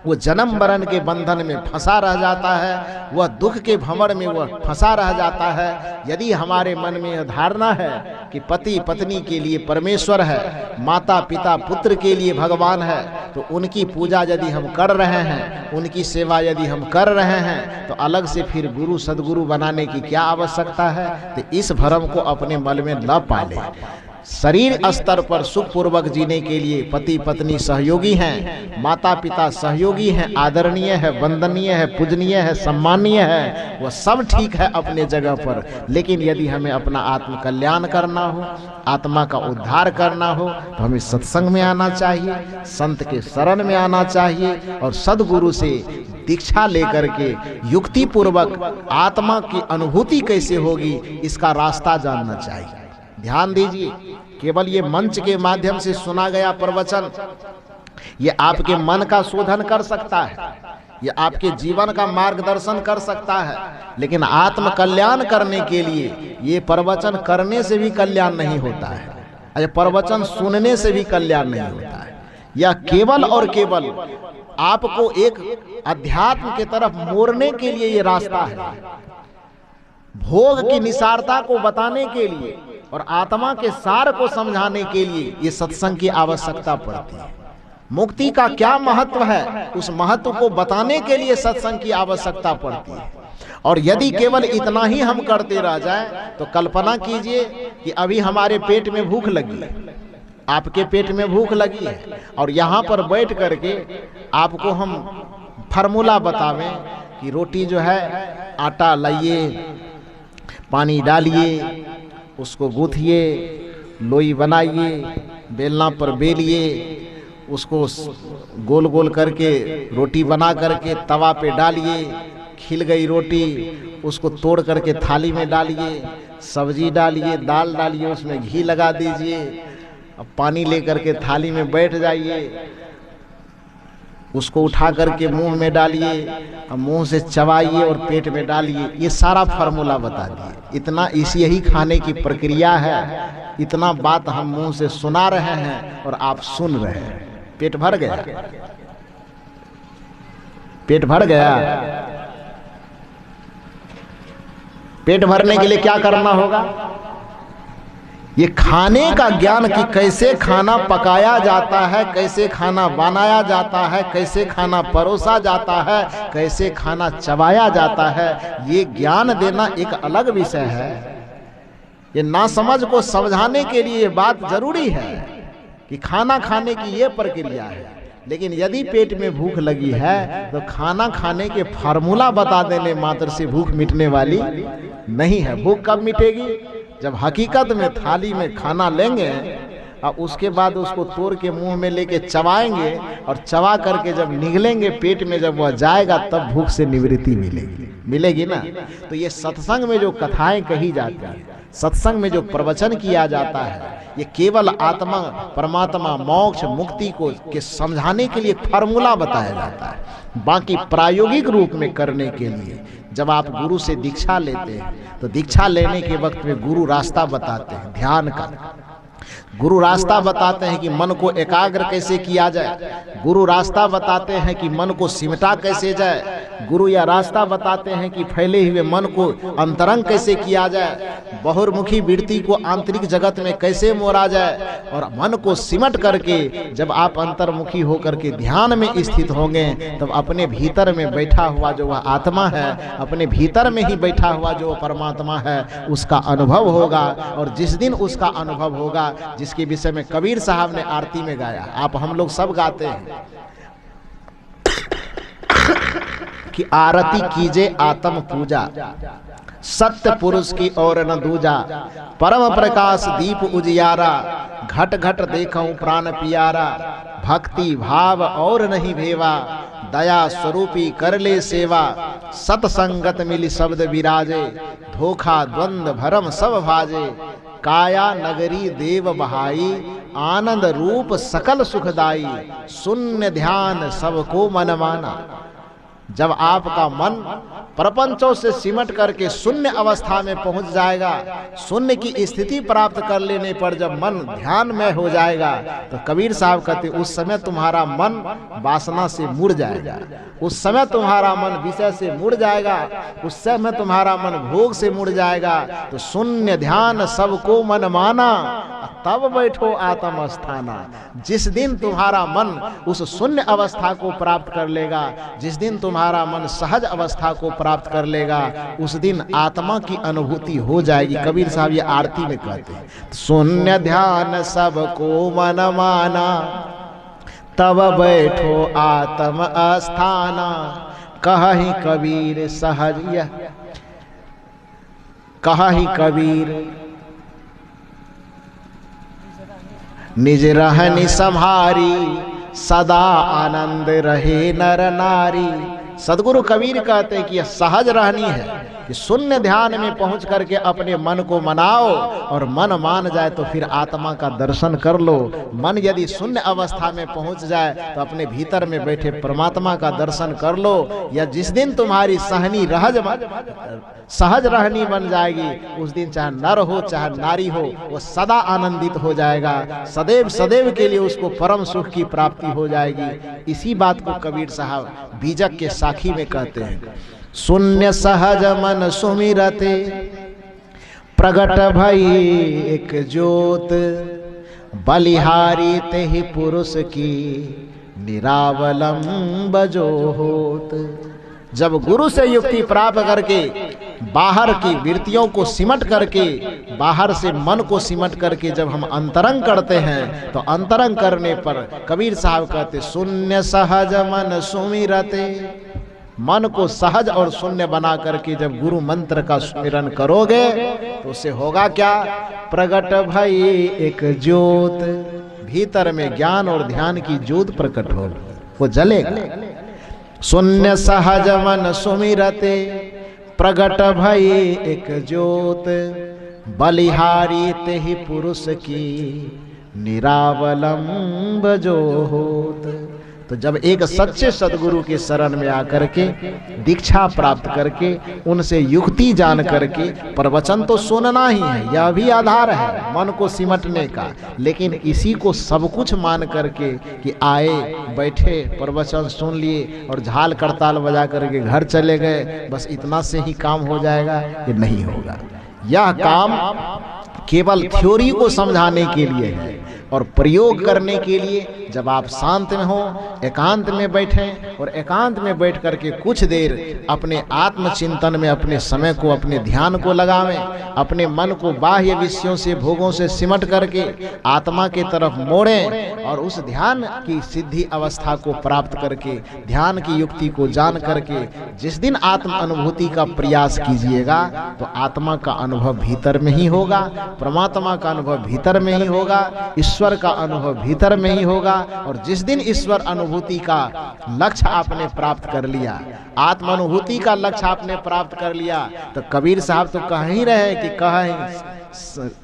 वो जन्म मरण के बंधन में फंसा रह जाता है, वह दुख के भंवर में वह फंसा रह जाता है। यदि हमारे मन में यह धारणा है कि पति पत्नी के लिए परमेश्वर है, माता पिता पुत्र के लिए भगवान है, तो उनकी पूजा यदि हम कर रहे हैं, उनकी सेवा यदि हम कर रहे हैं, तो अलग से फिर गुरु सद्गुरु बनाने की क्या आवश्यकता है। तो इस भ्रम को अपने मन में न पाले। शरीर स्तर पर सुखपूर्वक जीने के लिए पति पत्नी सहयोगी हैं, माता पिता सहयोगी हैं, आदरणीय है, वंदनीय है, पूजनीय है, सम्मानीय है, वह सब ठीक है अपने जगह पर। लेकिन यदि हमें अपना आत्म कल्याण करना हो, आत्मा का उद्धार करना हो, तो हमें सत्संग में आना चाहिए, संत के शरण में आना चाहिए और सद्गुरु से दीक्षा लेकर के युक्ति पूर्वक आत्मा की अनुभूति कैसे होगी इसका रास्ता जानना चाहिए। ध्यान दीजिए, केवल ये मंच के माध्यम से सुना गया प्रवचन ये आपके मन का शोधन कर सकता है, ये आपके जीवन का मार्गदर्शन कर सकता है, लेकिन आत्म कल्याण करने के लिए ये प्रवचन करने से भी कल्याण नहीं होता है, ये प्रवचन सुनने से भी कल्याण नहीं होता है। यह केवल और केवल आपको एक अध्यात्म के तरफ मोड़ने के लिए ये रास्ता है, भोग की निसारता को बताने के लिए और आत्मा के सार को समझाने के लिए ये सत्संग की आवश्यकता पड़ती है। मुक्ति का क्या महत्व है, उस महत्व को बताने के लिए सत्संग की आवश्यकता पड़ती है। और यदि केवल इतना ही हम करते रह जाएं तो कल्पना कीजिए कि अभी हमारे पेट में भूख लगी है, आपके पेट में भूख लगी है, और यहाँ पर बैठ करके आपको हम फार्मूला बतावें कि रोटी जो है आटा लाइए, पानी डालिए, उसको गूंथिए, लोई बनाइए, बेलना पर बेलिए, उसको गोल गोल करके रोटी बना करके तवा पे डालिए, खिल गई रोटी उसको तोड़ करके थाली में डालिए, सब्जी डालिए, दाल डालिए, उसमें घी लगा दीजिए, अब पानी लेकर के थाली में बैठ जाइए, उसको उठा करके मुंह में डालिए और मुंह से चबाइए और पेट में डालिए, ये सारा फार्मूला बता दिए। इतना इसी यही खाने की प्रक्रिया है। इतना बात हम मुंह से सुना रहे हैं और आप सुन रहे हैं। पेट भर गया? पेट भर गया? पेट भरने के लिए क्या करना होगा? ये खाने का ज्ञान कि कैसे खाना पकाया जाता है, कैसे खाना बनाया जाता है, कैसे खाना परोसा जाता है, कैसे खाना चबाया जाता है, ये ज्ञान देना एक अलग विषय है। ये नासमझ को समझाने के लिए ये बात जरूरी है कि खाना खाने की ये प्रक्रिया है। लेकिन यदि पेट में भूख लगी है तो खाना खाने के फार्मूला बता देने मात्र से भूख मिटने वाली नहीं है। भूख कब मिटेगी? जब हकीकत में थाली में खाना लेंगे और उसके बाद उसको तोड़ के मुंह में लेके चबाएंगे और चबा करके जब निगलेंगे पेट में, जब वह जाएगा तब भूख से निवृत्ति मिलेगी ना। तो ये सत्संग में जो कथाएं कही जाती हैं, सत्संग में जो प्रवचन किया जाता है, ये केवल आत्मा परमात्मा मोक्ष मुक्ति को के समझाने के लिए फार्मूला बताया जाता है। बाकी प्रायोगिक रूप में करने के लिए जब आप गुरु से दीक्षा लेते हैं तो दीक्षा लेने के वक्त में गुरु रास्ता बताते हैं ध्यान का। गुरु रास्ता बताते हैं कि मन को एकाग्र कैसे किया जाए। गुरु रास्ता बताते हैं कि मन को सिमटा कैसे जाए। गुरु या रास्ता बताते हैं कि फैले हुए मन को अंतरंग कैसे किया जाए, बहुर्मुखी वृत्ति को आंतरिक जगत में कैसे मोड़ा जाए। और मन को सिमट करके जब आप अंतर्मुखी होकर के ध्यान में स्थित होंगे तब अपने भीतर में बैठा हुआ जो वह आत्मा है, अपने भीतर में ही बैठा हुआ जो परमात्मा है, उसका अनुभव होगा। और जिस दिन उसका अनुभव होगा, जिसके विषय में कबीर साहब ने आरती में गाया, आप हम लोग सब गाते हैं कि आरती कीजे आत्म पूजा, सत्य पुरुष की और न दूजा, परम प्रकाश दीप उजियारा, घट घट देखूं प्राण पियारा, भक्ति भाव और नहीं भेवा, दया स्वरूपी कर ले सेवा, सतसंगत मिली शब्द विराजे, धोखा द्वंद भरम सब भाजे, काया नगरी देव बहाई, आनंद रूप सकल सुखदाई, शून्य ध्यान सबको मन माना। जब आपका मन प्रपंचों से सिमट करके शून्य अवस्था में पहुंच जाएगा, शून्य की स्थिति प्राप्त कर लेने पर जब मन ध्यान में हो जाएगा तो कबीर साहब कहते उस समय तुम्हारा मन वासना से मुड़ जाएगा, उस समय तुम्हारा मन विषय से मुड़ जाएगा, उस समय तुम्हारा मन भोग से मुड़ जाएगा। तो शून्य ध्यान सबको मन माना, तब बैठो आत्म स्थाना। जिस दिन तुम्हारा मन उस शून्य अवस्था को प्राप्त कर लेगा, जिस दिन तुम्हारा मन सहज अवस्था को प्राप्त कर लेगा, उस दिन आत्मा की अनुभूति हो जाएगी। कबीर साहब ये आरती में कहते हैं, शून्य ध्यान सबको मन माना, तब बैठो आत्म अस्थाना। कहि कबीर सहज यह, कहि कबीर निज रहनी संभारी, सदा आनंद रहे नर नारी। सदगुरु कबीर कहते हैं कि यह सहज रहनी है कि शून्य ध्यान में पहुंच करके अपने मन को मनाओ, और मन मान जाए तो फिर आत्मा का दर्शन कर लो। मन यदि शून्य अवस्था में पहुंच जाए तो अपने भीतर में बैठे परमात्मा का दर्शन कर लो। या जिस दिन तुम्हारी सहज रहनी बन जाएगी, उस दिन चाहे नर हो चाहे नारी हो, वो सदा आनंदित हो जाएगा। सदैव सदैव के लिए उसको परम सुख की प्राप्ति हो जाएगी। इसी बात को कबीर साहब बीजक के साखी में कहते हैं, शून्य सहज मन सुमिरते, प्रगट भई एक ज्योत, बलिहारी तेहि पुरुष की, निरावलंब जो होत। जब गुरु से युक्ति प्राप्त करके बाहर की वृत्तियों को सिमट करके, बाहर से मन को सिमट करके जब हम अंतरंग करते हैं, तो अंतरंग करने पर कबीर साहब कहते शून्य सहज मन सुमिरते। मन को सहज और शून्य बना करके जब गुरु मंत्र का सुमिरन करोगे तो उससे होगा क्या? प्रगट भई एक ज्योत, भीतर में ज्ञान और ध्यान की ज्योत प्रकट होगी, वो जलेगा। शून्य सहज मन सुमिरते, प्रगट भई एक ज्योत, बलिहारी तेहि पुरुष की, निरावलंब जो होत। तो जब एक सच्चे सदगुरु के शरण में आकर के दीक्षा प्राप्त करके उनसे युक्ति जान करके, प्रवचन तो सुनना ही है, यह भी आधार है मन को सिमटने का, लेकिन इसी को सब कुछ मान करके कि आए बैठे प्रवचन सुन लिए और झाल करताल बजा करके घर चले गए, बस इतना से ही काम हो जाएगा, ये नहीं होगा। यह काम केवल थ्योरी को समझाने के लिए है और प्रयोग करने के लिए जब आप शांत में हो, एकांत में बैठें और एकांत में बैठ करके कुछ देर अपने आत्मचिंतन में अपने समय को, अपने ध्यान को लगावें, अपने मन को बाह्य विषयों से, भोगों से सिमट करके आत्मा के तरफ मोड़ें और उस ध्यान की सिद्धि अवस्था को प्राप्त करके, ध्यान की युक्ति को जान करके जिस दिन आत्म अनुभूति का प्रयास कीजिएगा तो आत्मा का अनुभव भीतर में ही होगा, परमात्मा का अनुभव भीतर में ही होगा, ईश्वर का अनुभव भीतर में ही होगा। और जिस दिन ईश्वर अनुभूति का लक्ष्य आपने प्राप्त कर लिया, आत्म अनुभूति का लक्ष्य आपने प्राप्त कर लिया, तो कबीर साहब तो कह ही रहे कि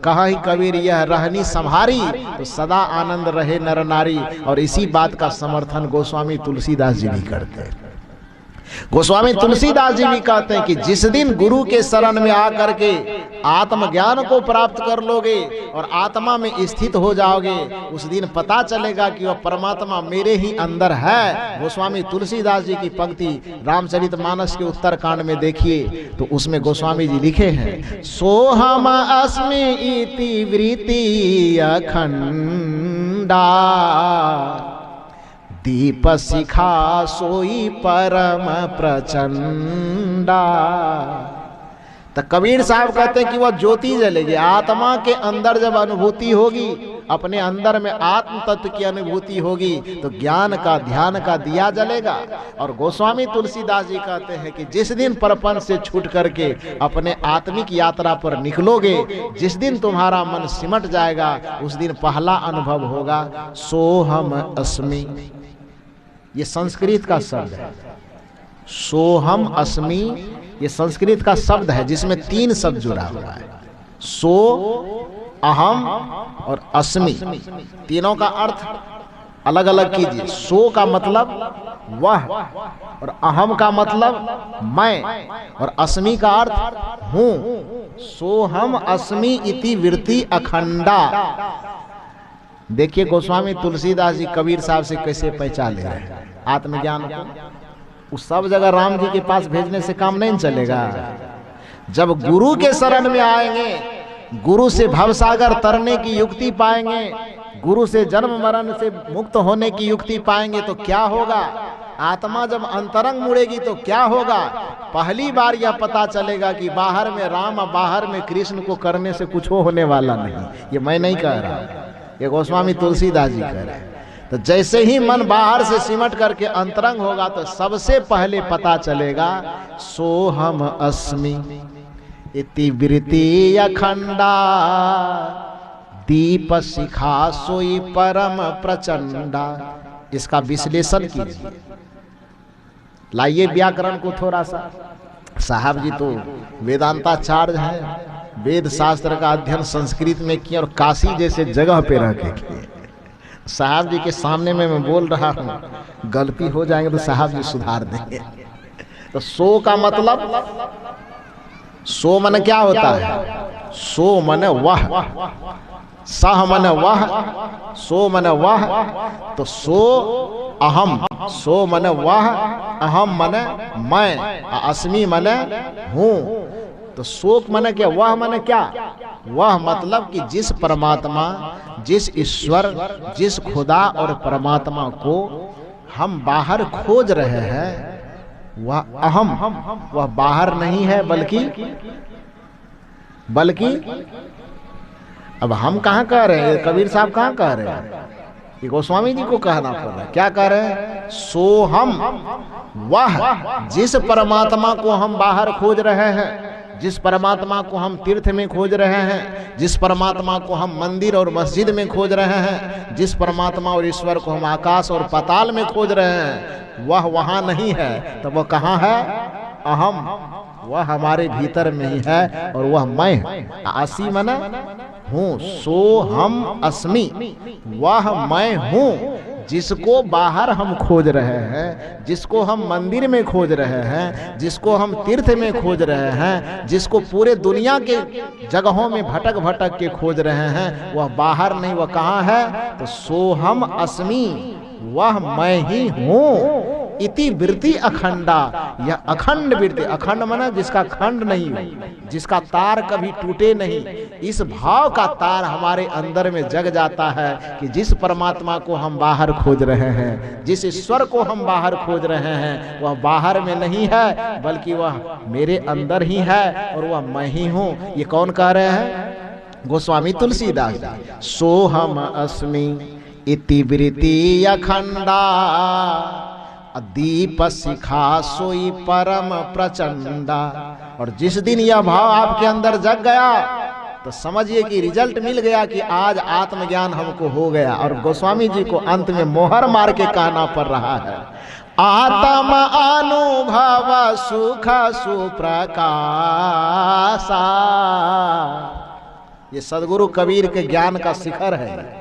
कहा ही कबीर यह रहनी संभारी तो सदा आनंद रहे नर नारी। और इसी बात का समर्थन गोस्वामी तुलसीदास जी भी करते हैं। गोस्वामी तुलसीदास जी भी कहते हैं कि जिस दिन गुरु के शरण में आकर के आत्मज्ञान को प्राप्त कर लोगे और आत्मा में स्थित हो जाओगे, उस दिन पता चलेगा कि वह परमात्मा मेरे ही अंदर है। गोस्वामी तुलसीदास जी की पंक्ति रामचरितमानस के उत्तरकांड में देखिए तो उसमें गोस्वामी जी लिखे हैं, सोहम अस्मि इति वृत्ति अखंडा दीप शिखा सोई परम प्रचंडा। तो कबीर साहब कहते हैं कि वह ज्योति जलेगी, आत्मा के अंदर जब अनुभूति होगी, अपने अंदर में आत्म तत्व की अनुभूति होगी तो ज्ञान का, ध्यान का दिया जलेगा। और गोस्वामी तुलसीदास जी कहते हैं कि जिस दिन परपंच से छूट करके अपने आत्मिक यात्रा पर निकलोगे, जिस दिन तुम्हारा मन सिमट जाएगा, उस दिन पहला अनुभव होगा सोहम अस्मि। ये संस्कृत का शब्द है, सोहम अस्मि, ये संस्कृत का शब्द है जिसमें 3 शब्द जुड़ा हुआ है, सो, अहम और अस्मि। तीनों का अर्थ अलग अलग कीजिए। सो का मतलब वह, और अहम का मतलब मैं, और अस्मि का अर्थ हूँ। सोहम अस्मि इति वृत्ति अखंडा। देखिए गोस्वामी तुलसीदास जी कबीर साहब से कैसे पहचान ले रहे हैं आत्मज्ञान को। उस सब जगह राम जी के पास भेजने से काम नहीं चलेगा। जब गुरु के शरण में आएंगे, गुरु से भवसागर तरने की युक्ति पाएंगे, गुरु से जन्म मरण से मुक्त होने की युक्ति पाएंगे तो क्या होगा? आत्मा जब अंतरंग मुड़ेगी तो क्या होगा? पहली बार यह पता चलेगा कि बाहर में राम और बाहर में कृष्ण को करने से कुछ होने वाला नहीं। ये मैं नहीं कह रहा, ये गोस्वामी तुलसीदास जी कह रहे हैं। तो जैसे ही मन बाहर से सिमट करके अंतरंग होगा तो सबसे पहले पता चलेगा सोहम अस्मि इति वृत्ति अखंडा दीप शिखा सोई परम प्रचंडा। इसका विश्लेषण कीजिए, लाइए व्याकरण को थोड़ा सा। साहब जी तो वेदांताचार्य हैं, वेद शास्त्र का अध्ययन संस्कृत में किया और काशी जैसे जगह पे रह के किए। साहब जी के सामने में मैं बोल रहा हूँ, गलती हो जाएंगे तो साहब जी सुधार देंगे। तो सो का मतलब, सो मन क्या होता है? सो मन वह, सह मन वह, सो मन वह। तो सो अहम, सो मन वह, अहम मन मैं, अस्मि मन हूँ। तो शोक मन क्या, वह मन क्या? वह मतलब कि जिस परमात्मा, जिस ईश्वर, जिस खुदा और परमात्मा को हम बाहर खोज रहे हैं, वह अहम, वह बाहर नहीं है बल्कि अब हम कहाँ कह रहे हैं? कबीर साहब कहाँ कह रहे हैं? ये गोस्वामी जी को कहना पड़ रहा है। क्या कह रहे हैं? सो हम, वह जिस परमात्मा को हम बाहर खोज रहे हैं, जिस परमात्मा को हम तीर्थ में खोज रहे हैं, जिस परमात्मा को हम मंदिर और मस्जिद में खोज रहे हैं, जिस परमात्मा और ईश्वर को हम आकाश और पाताल में खोज रहे हैं, वह वहाँ नहीं है। तो वह कहाँ है? अहम, वह हमारे भीतर में ही है और वह मैं। आसी मन हूँ, सो हम अस्मि, वह मैं हूँ। जिसको बाहर हम खोज रहे हैं, जिसको हम मंदिर में खोज रहे हैं, जिसको हम तीर्थ में खोज रहे हैं, जिसको पूरे दुनिया के जगहों में भटक भटक के खोज रहे हैं, वह बाहर नहीं, वह कहाँ है? तो सोहम अस्मि, वह मैं ही हूँ। इति वृत्ति अखंडा, यह अखंड वृत्ति, अखंड माना जिसका खंड नहीं, जिसका तार कभी टूटे नहीं, इस भाव का तार हमारे अंदर में जग जाता है कि जिस परमात्मा को हम बाहर खोज रहे हैं, जिस ईश्वर को हम बाहर खोज रहे हैं, वह बाहर में नहीं है बल्कि वह मेरे अंदर ही है और वह मैं ही हूँ। ये कौन कह रहे हैं? गोस्वामी तुलसीदास जी। सोहम अस्मि इति वृत्ति अखंडा, दीप शिखा सोई परम प्रचंडा। और जिस दिन यह भाव आपके अंदर जग गया तो समझिए कि रिजल्ट मिल गया कि आज आत्मज्ञान हमको हो गया। और गोस्वामी जी को अंत में मोहर मार के कहना पड़ रहा है, आत्म अनुभव सुख सुप्रकाशा। ये सदगुरु कबीर के ज्ञान का शिखर है।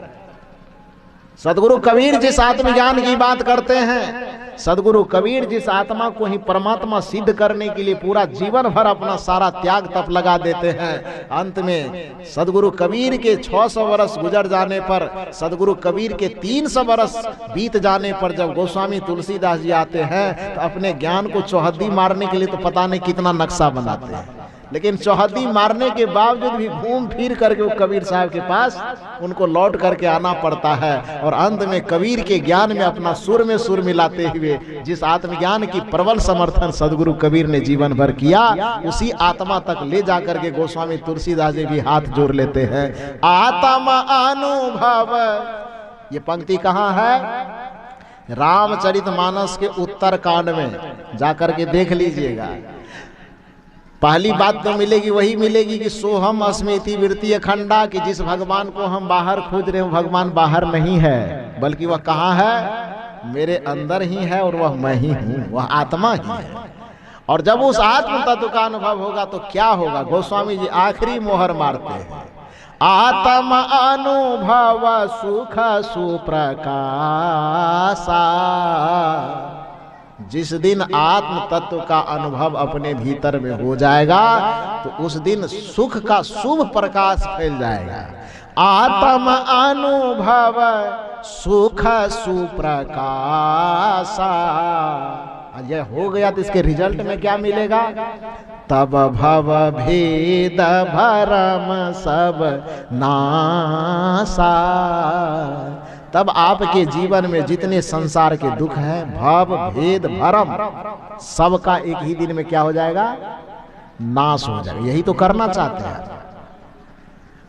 सदगुरु कबीर जिस आत्मज्ञान की बात करते हैं, सदगुरु कबीर जिस आत्मा को ही परमात्मा सिद्ध करने के लिए पूरा जीवन भर अपना सारा त्याग तप लगा देते हैं, अंत में सदगुरु कबीर के 600 वर्ष गुजर जाने पर, सदगुरु कबीर के 300 वर्ष बीत जाने पर जब गोस्वामी तुलसीदास जी आते हैं तो अपने ज्ञान को चौहद्दी मारने के लिए तो पता नहीं कितना नक्शा बनाते हैं, लेकिन चौहद्दी मारने के बावजूद भी घूम फिर करके वो कबीर साहब के पास उनको लौट करके आना पड़ता है। और अंत में कबीर के ज्ञान में अपना सुर में सुर मिलाते हुए जिस आत्मज्ञान की प्रबल समर्थन सदगुरु कबीर ने जीवन भर किया, उसी आत्मा तक ले जाकर के गोस्वामी तुलसीदास जी भी हाथ जोड़ लेते हैं। आत्म अनुभव, ये पंक्ति कहाँ है? रामचरितमानस के उत्तर कांड में जाकर के देख लीजिएगा। पहली बात तो मिलेगी, वही मिलेगी कि सोहम अस्मिति वृत्ति अखंडा, कि जिस भगवान को हम बाहर खोज रहे हैं भगवान बाहर नहीं है बल्कि वह कहाँ है? मेरे अंदर ही है और वह मैं ही हूँ, वह आत्मा ही है। और जब उस आत्म तत्व का अनुभव होगा तो क्या होगा? गोस्वामी जी आखिरी मोहर मारते हैं, आत्म अनुभव सुख सुप्रकाशा। जिस दिन आत्म तत्व का अनुभव अपने भीतर में हो जाएगा तो उस दिन सुख का शुभ प्रकाश फैल जाएगा। आत्म अनुभव सुख सुप्रकाशा, यह हो गया तो इसके रिजल्ट में क्या मिलेगा? तब भव भेद भरम सब नासा। तब आपके जीवन में जितने संसार के दुख हैं, भव भेद भरम, सबका एक ही दिन में क्या हो जाएगा? नाश हो जाएगा। यही तो करना चाहते हैं,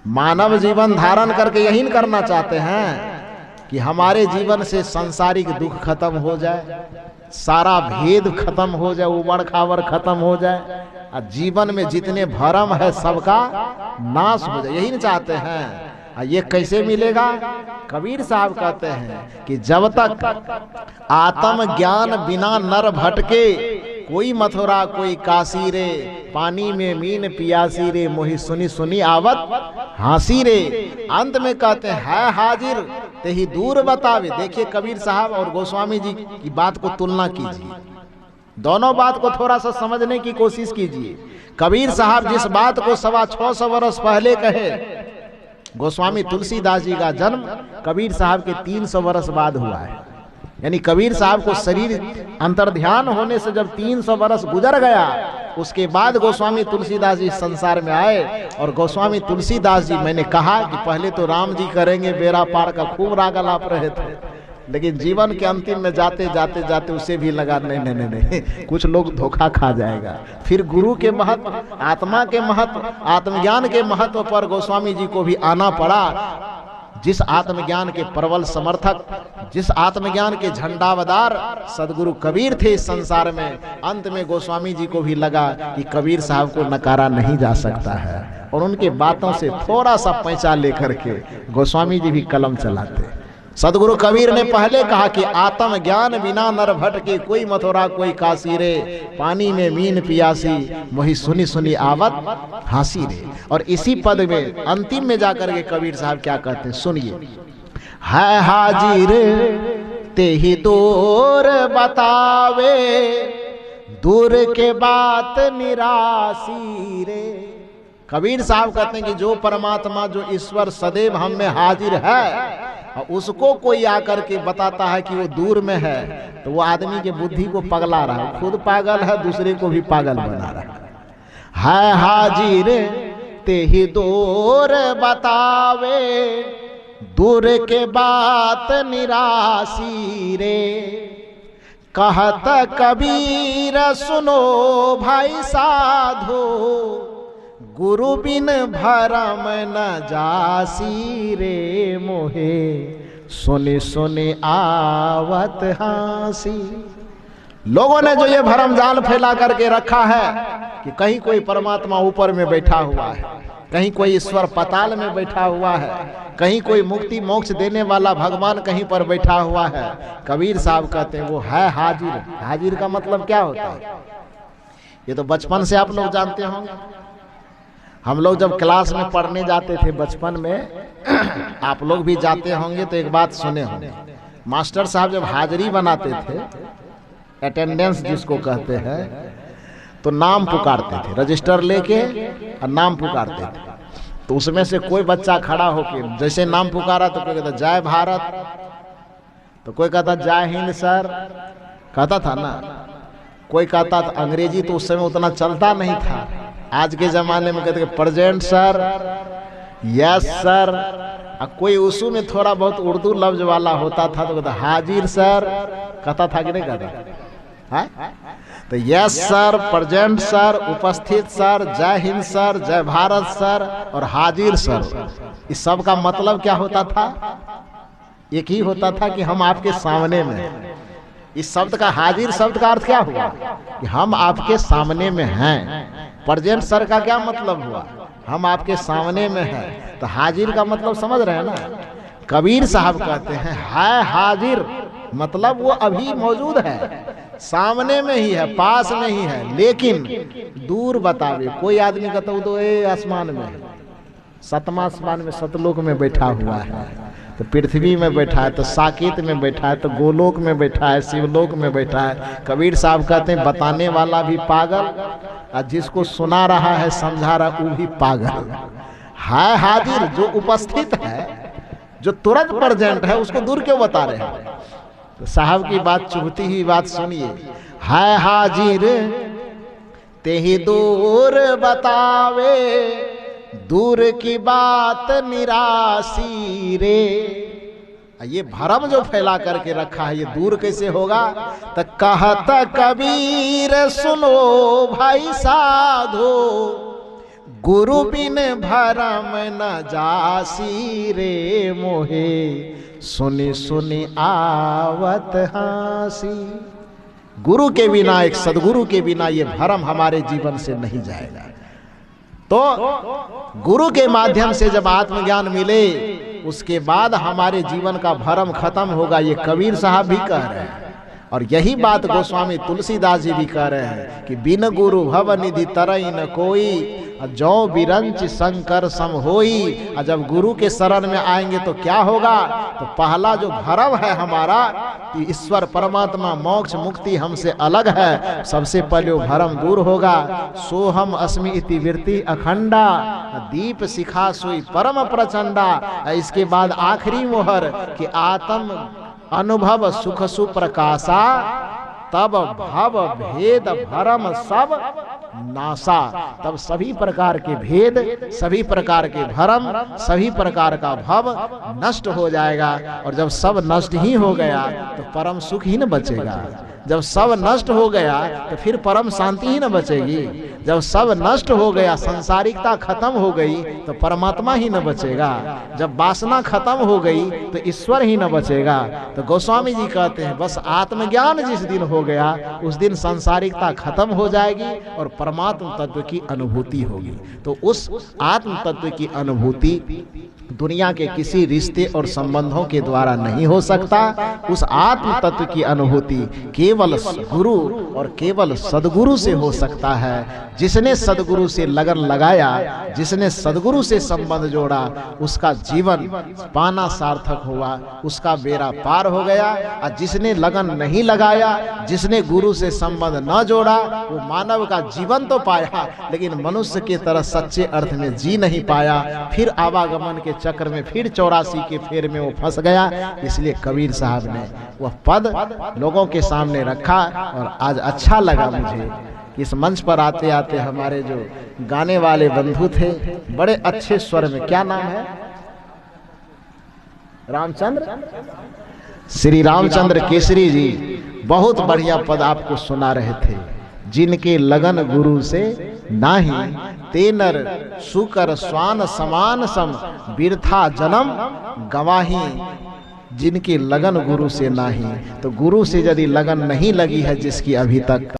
मानव जीवन धारण करके यही करना चाहते हैं कि हमारे जीवन से सांसारिक दुख खत्म हो जाए, सारा भेद खत्म हो जाए, उबड़ खाबड़ खत्म हो जाए, और जीवन में जितने भरम है सबका नाश हो जाए, यही चाहते हैं। ये कैसे मिलेगा? कबीर साहब कहते हैं कि जब तक आत्म ज्ञान बिना नर भटके, कोई मथुरा कोई काशी रे, पानी में मीन पियासी रे, मोहि सुनी सुनी आवत हासी रे। अंत में कहते हैं है हाजिर ते ही दूर बतावे। देखिए कबीर साहब और गोस्वामी जी की बात को तुलना कीजिए, दोनों बात को थोड़ा सा समझने की कोशिश कीजिए। कबीर साहब जिस बात को 625 वर्ष पहले कहे, गोस्वामी तुलसीदास जी का जन्म कबीर साहब के 300 वर्ष बाद हुआ है। यानी कबीर साहब को शरीर अंतर्ध्यान होने से जब 300 वर्ष गुजर गया, उसके बाद गोस्वामी तुलसीदास जी संसार में आए। और गोस्वामी तुलसीदास जी, मैंने कहा कि पहले तो राम जी करेंगे बेड़ा पार का खूब राग अलाप रहे थे, लेकिन जीवन के अंतिम में जाते जाते जाते उसे भी लगा नहीं, कुछ लोग धोखा खा जाएगा। फिर गुरु के महत्व, आत्मा के महत्व, आत्मज्ञान के महत्व पर गोस्वामी जी को भी आना पड़ा। जिस आत्मज्ञान के प्रबल समर्थक, जिस आत्मज्ञान के झंडावदार सदगुरु कबीर थे इस संसार में, अंत में गोस्वामी जी को भी लगा कि कबीर साहब को नकारा नहीं जा सकता है, और उनके बातों से थोड़ा सा पैंचा लेकर के गोस्वामी जी भी कलम चलाते। सदगुरु कबीर ने पहले कहा कि आत्म ज्ञान बिना नर भटके, कोई मथुरा कोई काशी रे, पानी में मीन पियासी, वही सुनी सुनी आवत हासी रे। और इसी पद में अंतिम में जाकर के कबीर साहब क्या कहते हैं, सुनिए, है हाजिर ते ही दूर बतावे, दूर के बात निराशी रे। कबीर साहब कहते हैं कि जो परमात्मा, जो ईश्वर सदैव हम में हाजिर है, उसको कोई आकर के बताता है कि वो दूर में है, तो वो आदमी के बुद्धि को पगला रहा है, खुद पागल है, दूसरे को भी पागल बना रहा है हाजिर ते ही दूर बतावे, दूर के बात निराशी रे। कहत कबीर सुनो भाई साधो, गुरु बिन भरम न जासी रे मोहे, सुनि सुनि आवत हासी। लोगों ने जो ये भरम जाल फैला करके रखा है कि कहीं कोई परमात्मा ऊपर में बैठा हुआ है, कहीं कोई ईश्वर पाताल में बैठा हुआ है, कहीं कोई मुक्ति मोक्ष देने वाला भगवान कहीं पर बैठा हुआ है। कबीर साहब कहते हैं वो है हाजिर। हाजिर का मतलब क्या होता है? ये तो बचपन से आप लोग जानते होंगे। हम लोग जब क्लास में पढ़ने जाते थे बचपन में, आप लोग भी जाते होंगे तो एक बात सुने होंगे, मास्टर साहब जब हाजिरी बनाते थे, अटेंडेंस जिसको कहते हैं, तो नाम पुकारते थे, रजिस्टर लेके और नाम पुकारते थे। तो उसमें से कोई बच्चा खड़ा होके जैसे नाम पुकारा तो कोई कहता जय भारत, तो कोई कहता जय हिंद सर, कहता था ना। कोई कहता था अंग्रेजी, तो उस समय उतना चलता नहीं था। आज के जमाने में कहते प्रेजेंट सर, यस सर। कोई उसू में थोड़ा बहुत उर्दू लफ्ज वाला होता था तो कहता हाजिर सर, कहता था कि नहीं कहता है? तो यस सर, प्रेजेंट सर, उपस्थित सर, जय हिंद सर, जय भारत सर और हाजिर सर, इस सब का मतलब क्या होता था? एक ही होता था कि हम आपके सामने में हैं। इस शब्द का, हाजिर शब्द का अर्थ क्या हुआ? कि हम आपके सामने में हैं। प्रेजेंट सर का क्या मतलब हुआ? हम आपके सामने में हैं। तो हाजिर का मतलब समझ रहे हैं ना? कबीर साहब कहते हैं है हाजिर, मतलब वो अभी मौजूद है, सामने में ही है, पास में ही है, लेकिन दूर बतावे। कोई आदमी कहता तो आसमान में, सतमा आसमान में, सतलोक में बैठा हुआ है, तो पृथ्वी में बैठा है, तो साकेत में बैठा है, तो गोलोक में बैठा है, शिवलोक में बैठा है। कबीर साहब कहते हैं बताने वाला भी पागल और जिसको सुना रहा है, समझा रहा, वो भी पागल है। हाजिर जो उपस्थित है, जो तुरंत प्रेजेंट है, उसको दूर क्यों बता रहे हैं? तो साहब की बात चुभती ही बात सुनिए, है हाजिर ते ही दूर बतावे, दूर की बात निराशी रे। ये भरम जो फैला करके रखा है, ये दूर कैसे होगा? तो कहता कबीर सुनो भाई साधो, गुरु बिन भरम न जासी रे मोहे, सुनि सुनि आवत हासी। गुरु के बिना, एक सदगुरु के बिना ये भरम हमारे जीवन से नहीं जाएगा। तो गुरु के माध्यम से जब आत्मज्ञान मिले, उसके बाद हमारे जीवन का भरम खत्म होगा। ये कबीर साहब भी कह रहे हैं, और यही बात गोस्वामी तुलसीदास जी भी कह रहे हैं कि बिन गुरु भव निधि तरई न कोई, जो बिरंच शंकर सम होई। और जब गुरु के शरण में आएंगे तो क्या होगा? तो पहला जो भरम है हमारा कि ईश्वर परमात्मा मोक्ष मुक्ति हमसे अलग है, सबसे पहले वो भरम दूर होगा। सोहम अस्मि इति वृत्ति अखंडा, दीप शिखा सोई परम प्रचंडा। इसके बाद आखिरी मोहर कि आत्म अनुभव सुख सुप्रकाशा, तब भव भेद भरम सब नासा। तब सभी प्रकार के भेद, सभी प्रकार के भरम, सभी प्रकार का भव नष्ट हो जाएगा। और जब सब नष्ट ही हो गया तो परम सुख ही न बचेगा। जब सब नष्ट हो गया तो फिर परम शांति ही न बचेगी। जब सब नष्ट हो गया, संसारिकता खत्म हो गई, तो परमात्मा ही न बचेगा। जब वासना खत्म हो गई तो ईश्वर ही न बचेगा। तो गोस्वामी जी कहते हैं बस आत्मज्ञान जिस दिन हो गया, उस दिन संसारिकता खत्म हो जाएगी और परमात्म तत्व की अनुभूति होगी। तो उस आत्म तत्व की अनुभूति दुनिया के किसी रिश्ते और संबंधों के द्वारा नहीं हो सकता। उस आत्म तत्व की अनुभूति केवल गुरु और केवल सदगुरु से हो सकता है। जिसने सदगुरु से लगन लगाया, जिसने सदगुरु से संबंध जोड़ा, उसका जीवन पाना सार्थक हुआ, उसका बेड़ा पार हो गया। और जिसने लगन नहीं लगाया, जिसने गुरु से संबंध न जोड़ा, वो मानव का जीवन तो पाया लेकिन मनुष्य के तरह सच्चे अर्थ में जी नहीं पाया। फिर आवागमन के चक्र में फिर 84 के फेर में वो फंस गया। इसलिए कबीर साहब ने वह पद लोगों के सामने रखा। और आज अच्छा लगा मुझे इस मंच पर आते आते हमारे जो गाने वाले बंधु थे, बड़े अच्छे स्वर में, क्या नाम है, रामचंद्र, श्री रामचंद्र केसरी जी, बहुत बढ़िया पद आपको सुना रहे थे। जिनके लगन गुरु से नाही, ते नर सुकर स्वान समान सम, बिरथा जन्म गवाही। जिनकी लगन गुरु से नाही, तो गुरु से यदि लगन नहीं लगी है जिसकी अभी तक,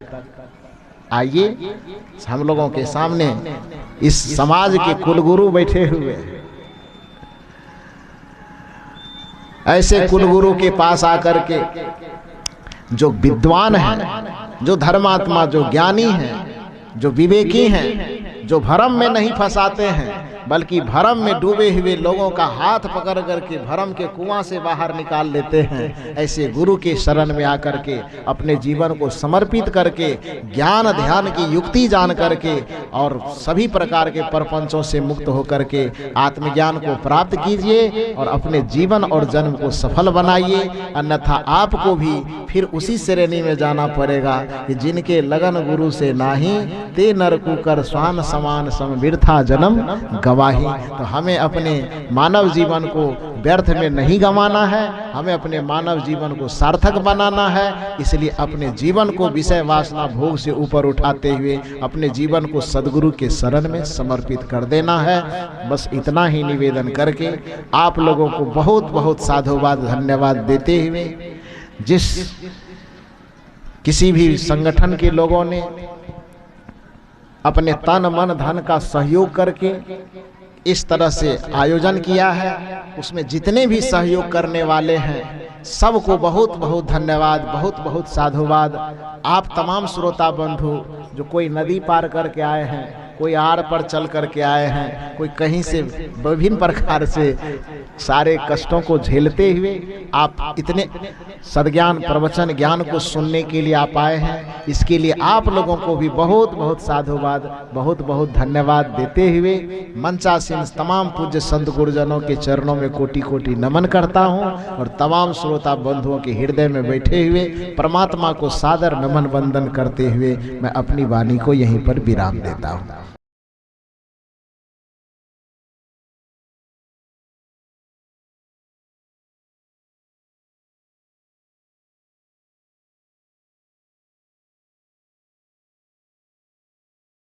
आइए हम लोगों के सामने इस समाज के कुलगुरु बैठे हुए, ऐसे कुलगुरु के पास आकर के जो विद्वान हैं, जो धर्मात्मा, जो ज्ञानी हैं, जो विवेकी हैं, जो भरम में नहीं फंसाते हैं बल्कि भरम में डूबे हुए लोगों का हाथ पकड़ करके भरम के कुआं से बाहर निकाल लेते हैं, ऐसे गुरु के शरण में आकर के अपने जीवन को समर्पित करके ज्ञान ध्यान की युक्ति जान करके और सभी प्रकार के परपंचों से मुक्त होकर के आत्मज्ञान को प्राप्त कीजिए और अपने जीवन और जन्म को सफल बनाइए। अन्यथा आपको भी फिर उसी श्रेणी में जाना पड़ेगा कि जिनके लगन गुरु से नाही, ते नर कुकर स्वान समान सम, बिरथा जन्म गवाही। तो हमें अपने मानव जीवन को व्यर्थ में नहीं गंवाना है, हमें अपने मानव जीवन को सार्थक बनाना है। इसलिए अपने जीवन को विषय वासना भोग से ऊपर उठाते हुए अपने जीवन को सदगुरु के शरण में समर्पित कर देना है। बस इतना ही निवेदन करके आप लोगों को बहुत बहुत साधुवाद धन्यवाद देते हुए, जिस किसी भी संगठन के लोगों ने अपने तन मन धन का सहयोग करके इस तरह से आयोजन किया है, उसमें जितने भी सहयोग करने वाले हैं सबको बहुत बहुत धन्यवाद, बहुत बहुत साधुवाद। आप तमाम श्रोता बंधु जो कोई नदी पार करके आए हैं, कोई आर पर चल करके आए हैं, कोई कहीं से विभिन्न प्रकार से सारे कष्टों को झेलते हुए आप इतने सद्ज्ञान प्रवचन ज्ञान को सुनने के लिए आप आए हैं, इसके लिए आप लोगों को भी बहुत बहुत साधुवाद, बहुत बहुत धन्यवाद देते हुए मंचासीन तमाम पूज्य संत गुरुजनों के चरणों में कोटि कोटि नमन करता हूं और तमाम श्रोता बंधुओं के हृदय में बैठे हुए परमात्मा को सादर नमन वंदन करते हुए मैं अपनी वाणी को यहीं पर विराम देता हूं।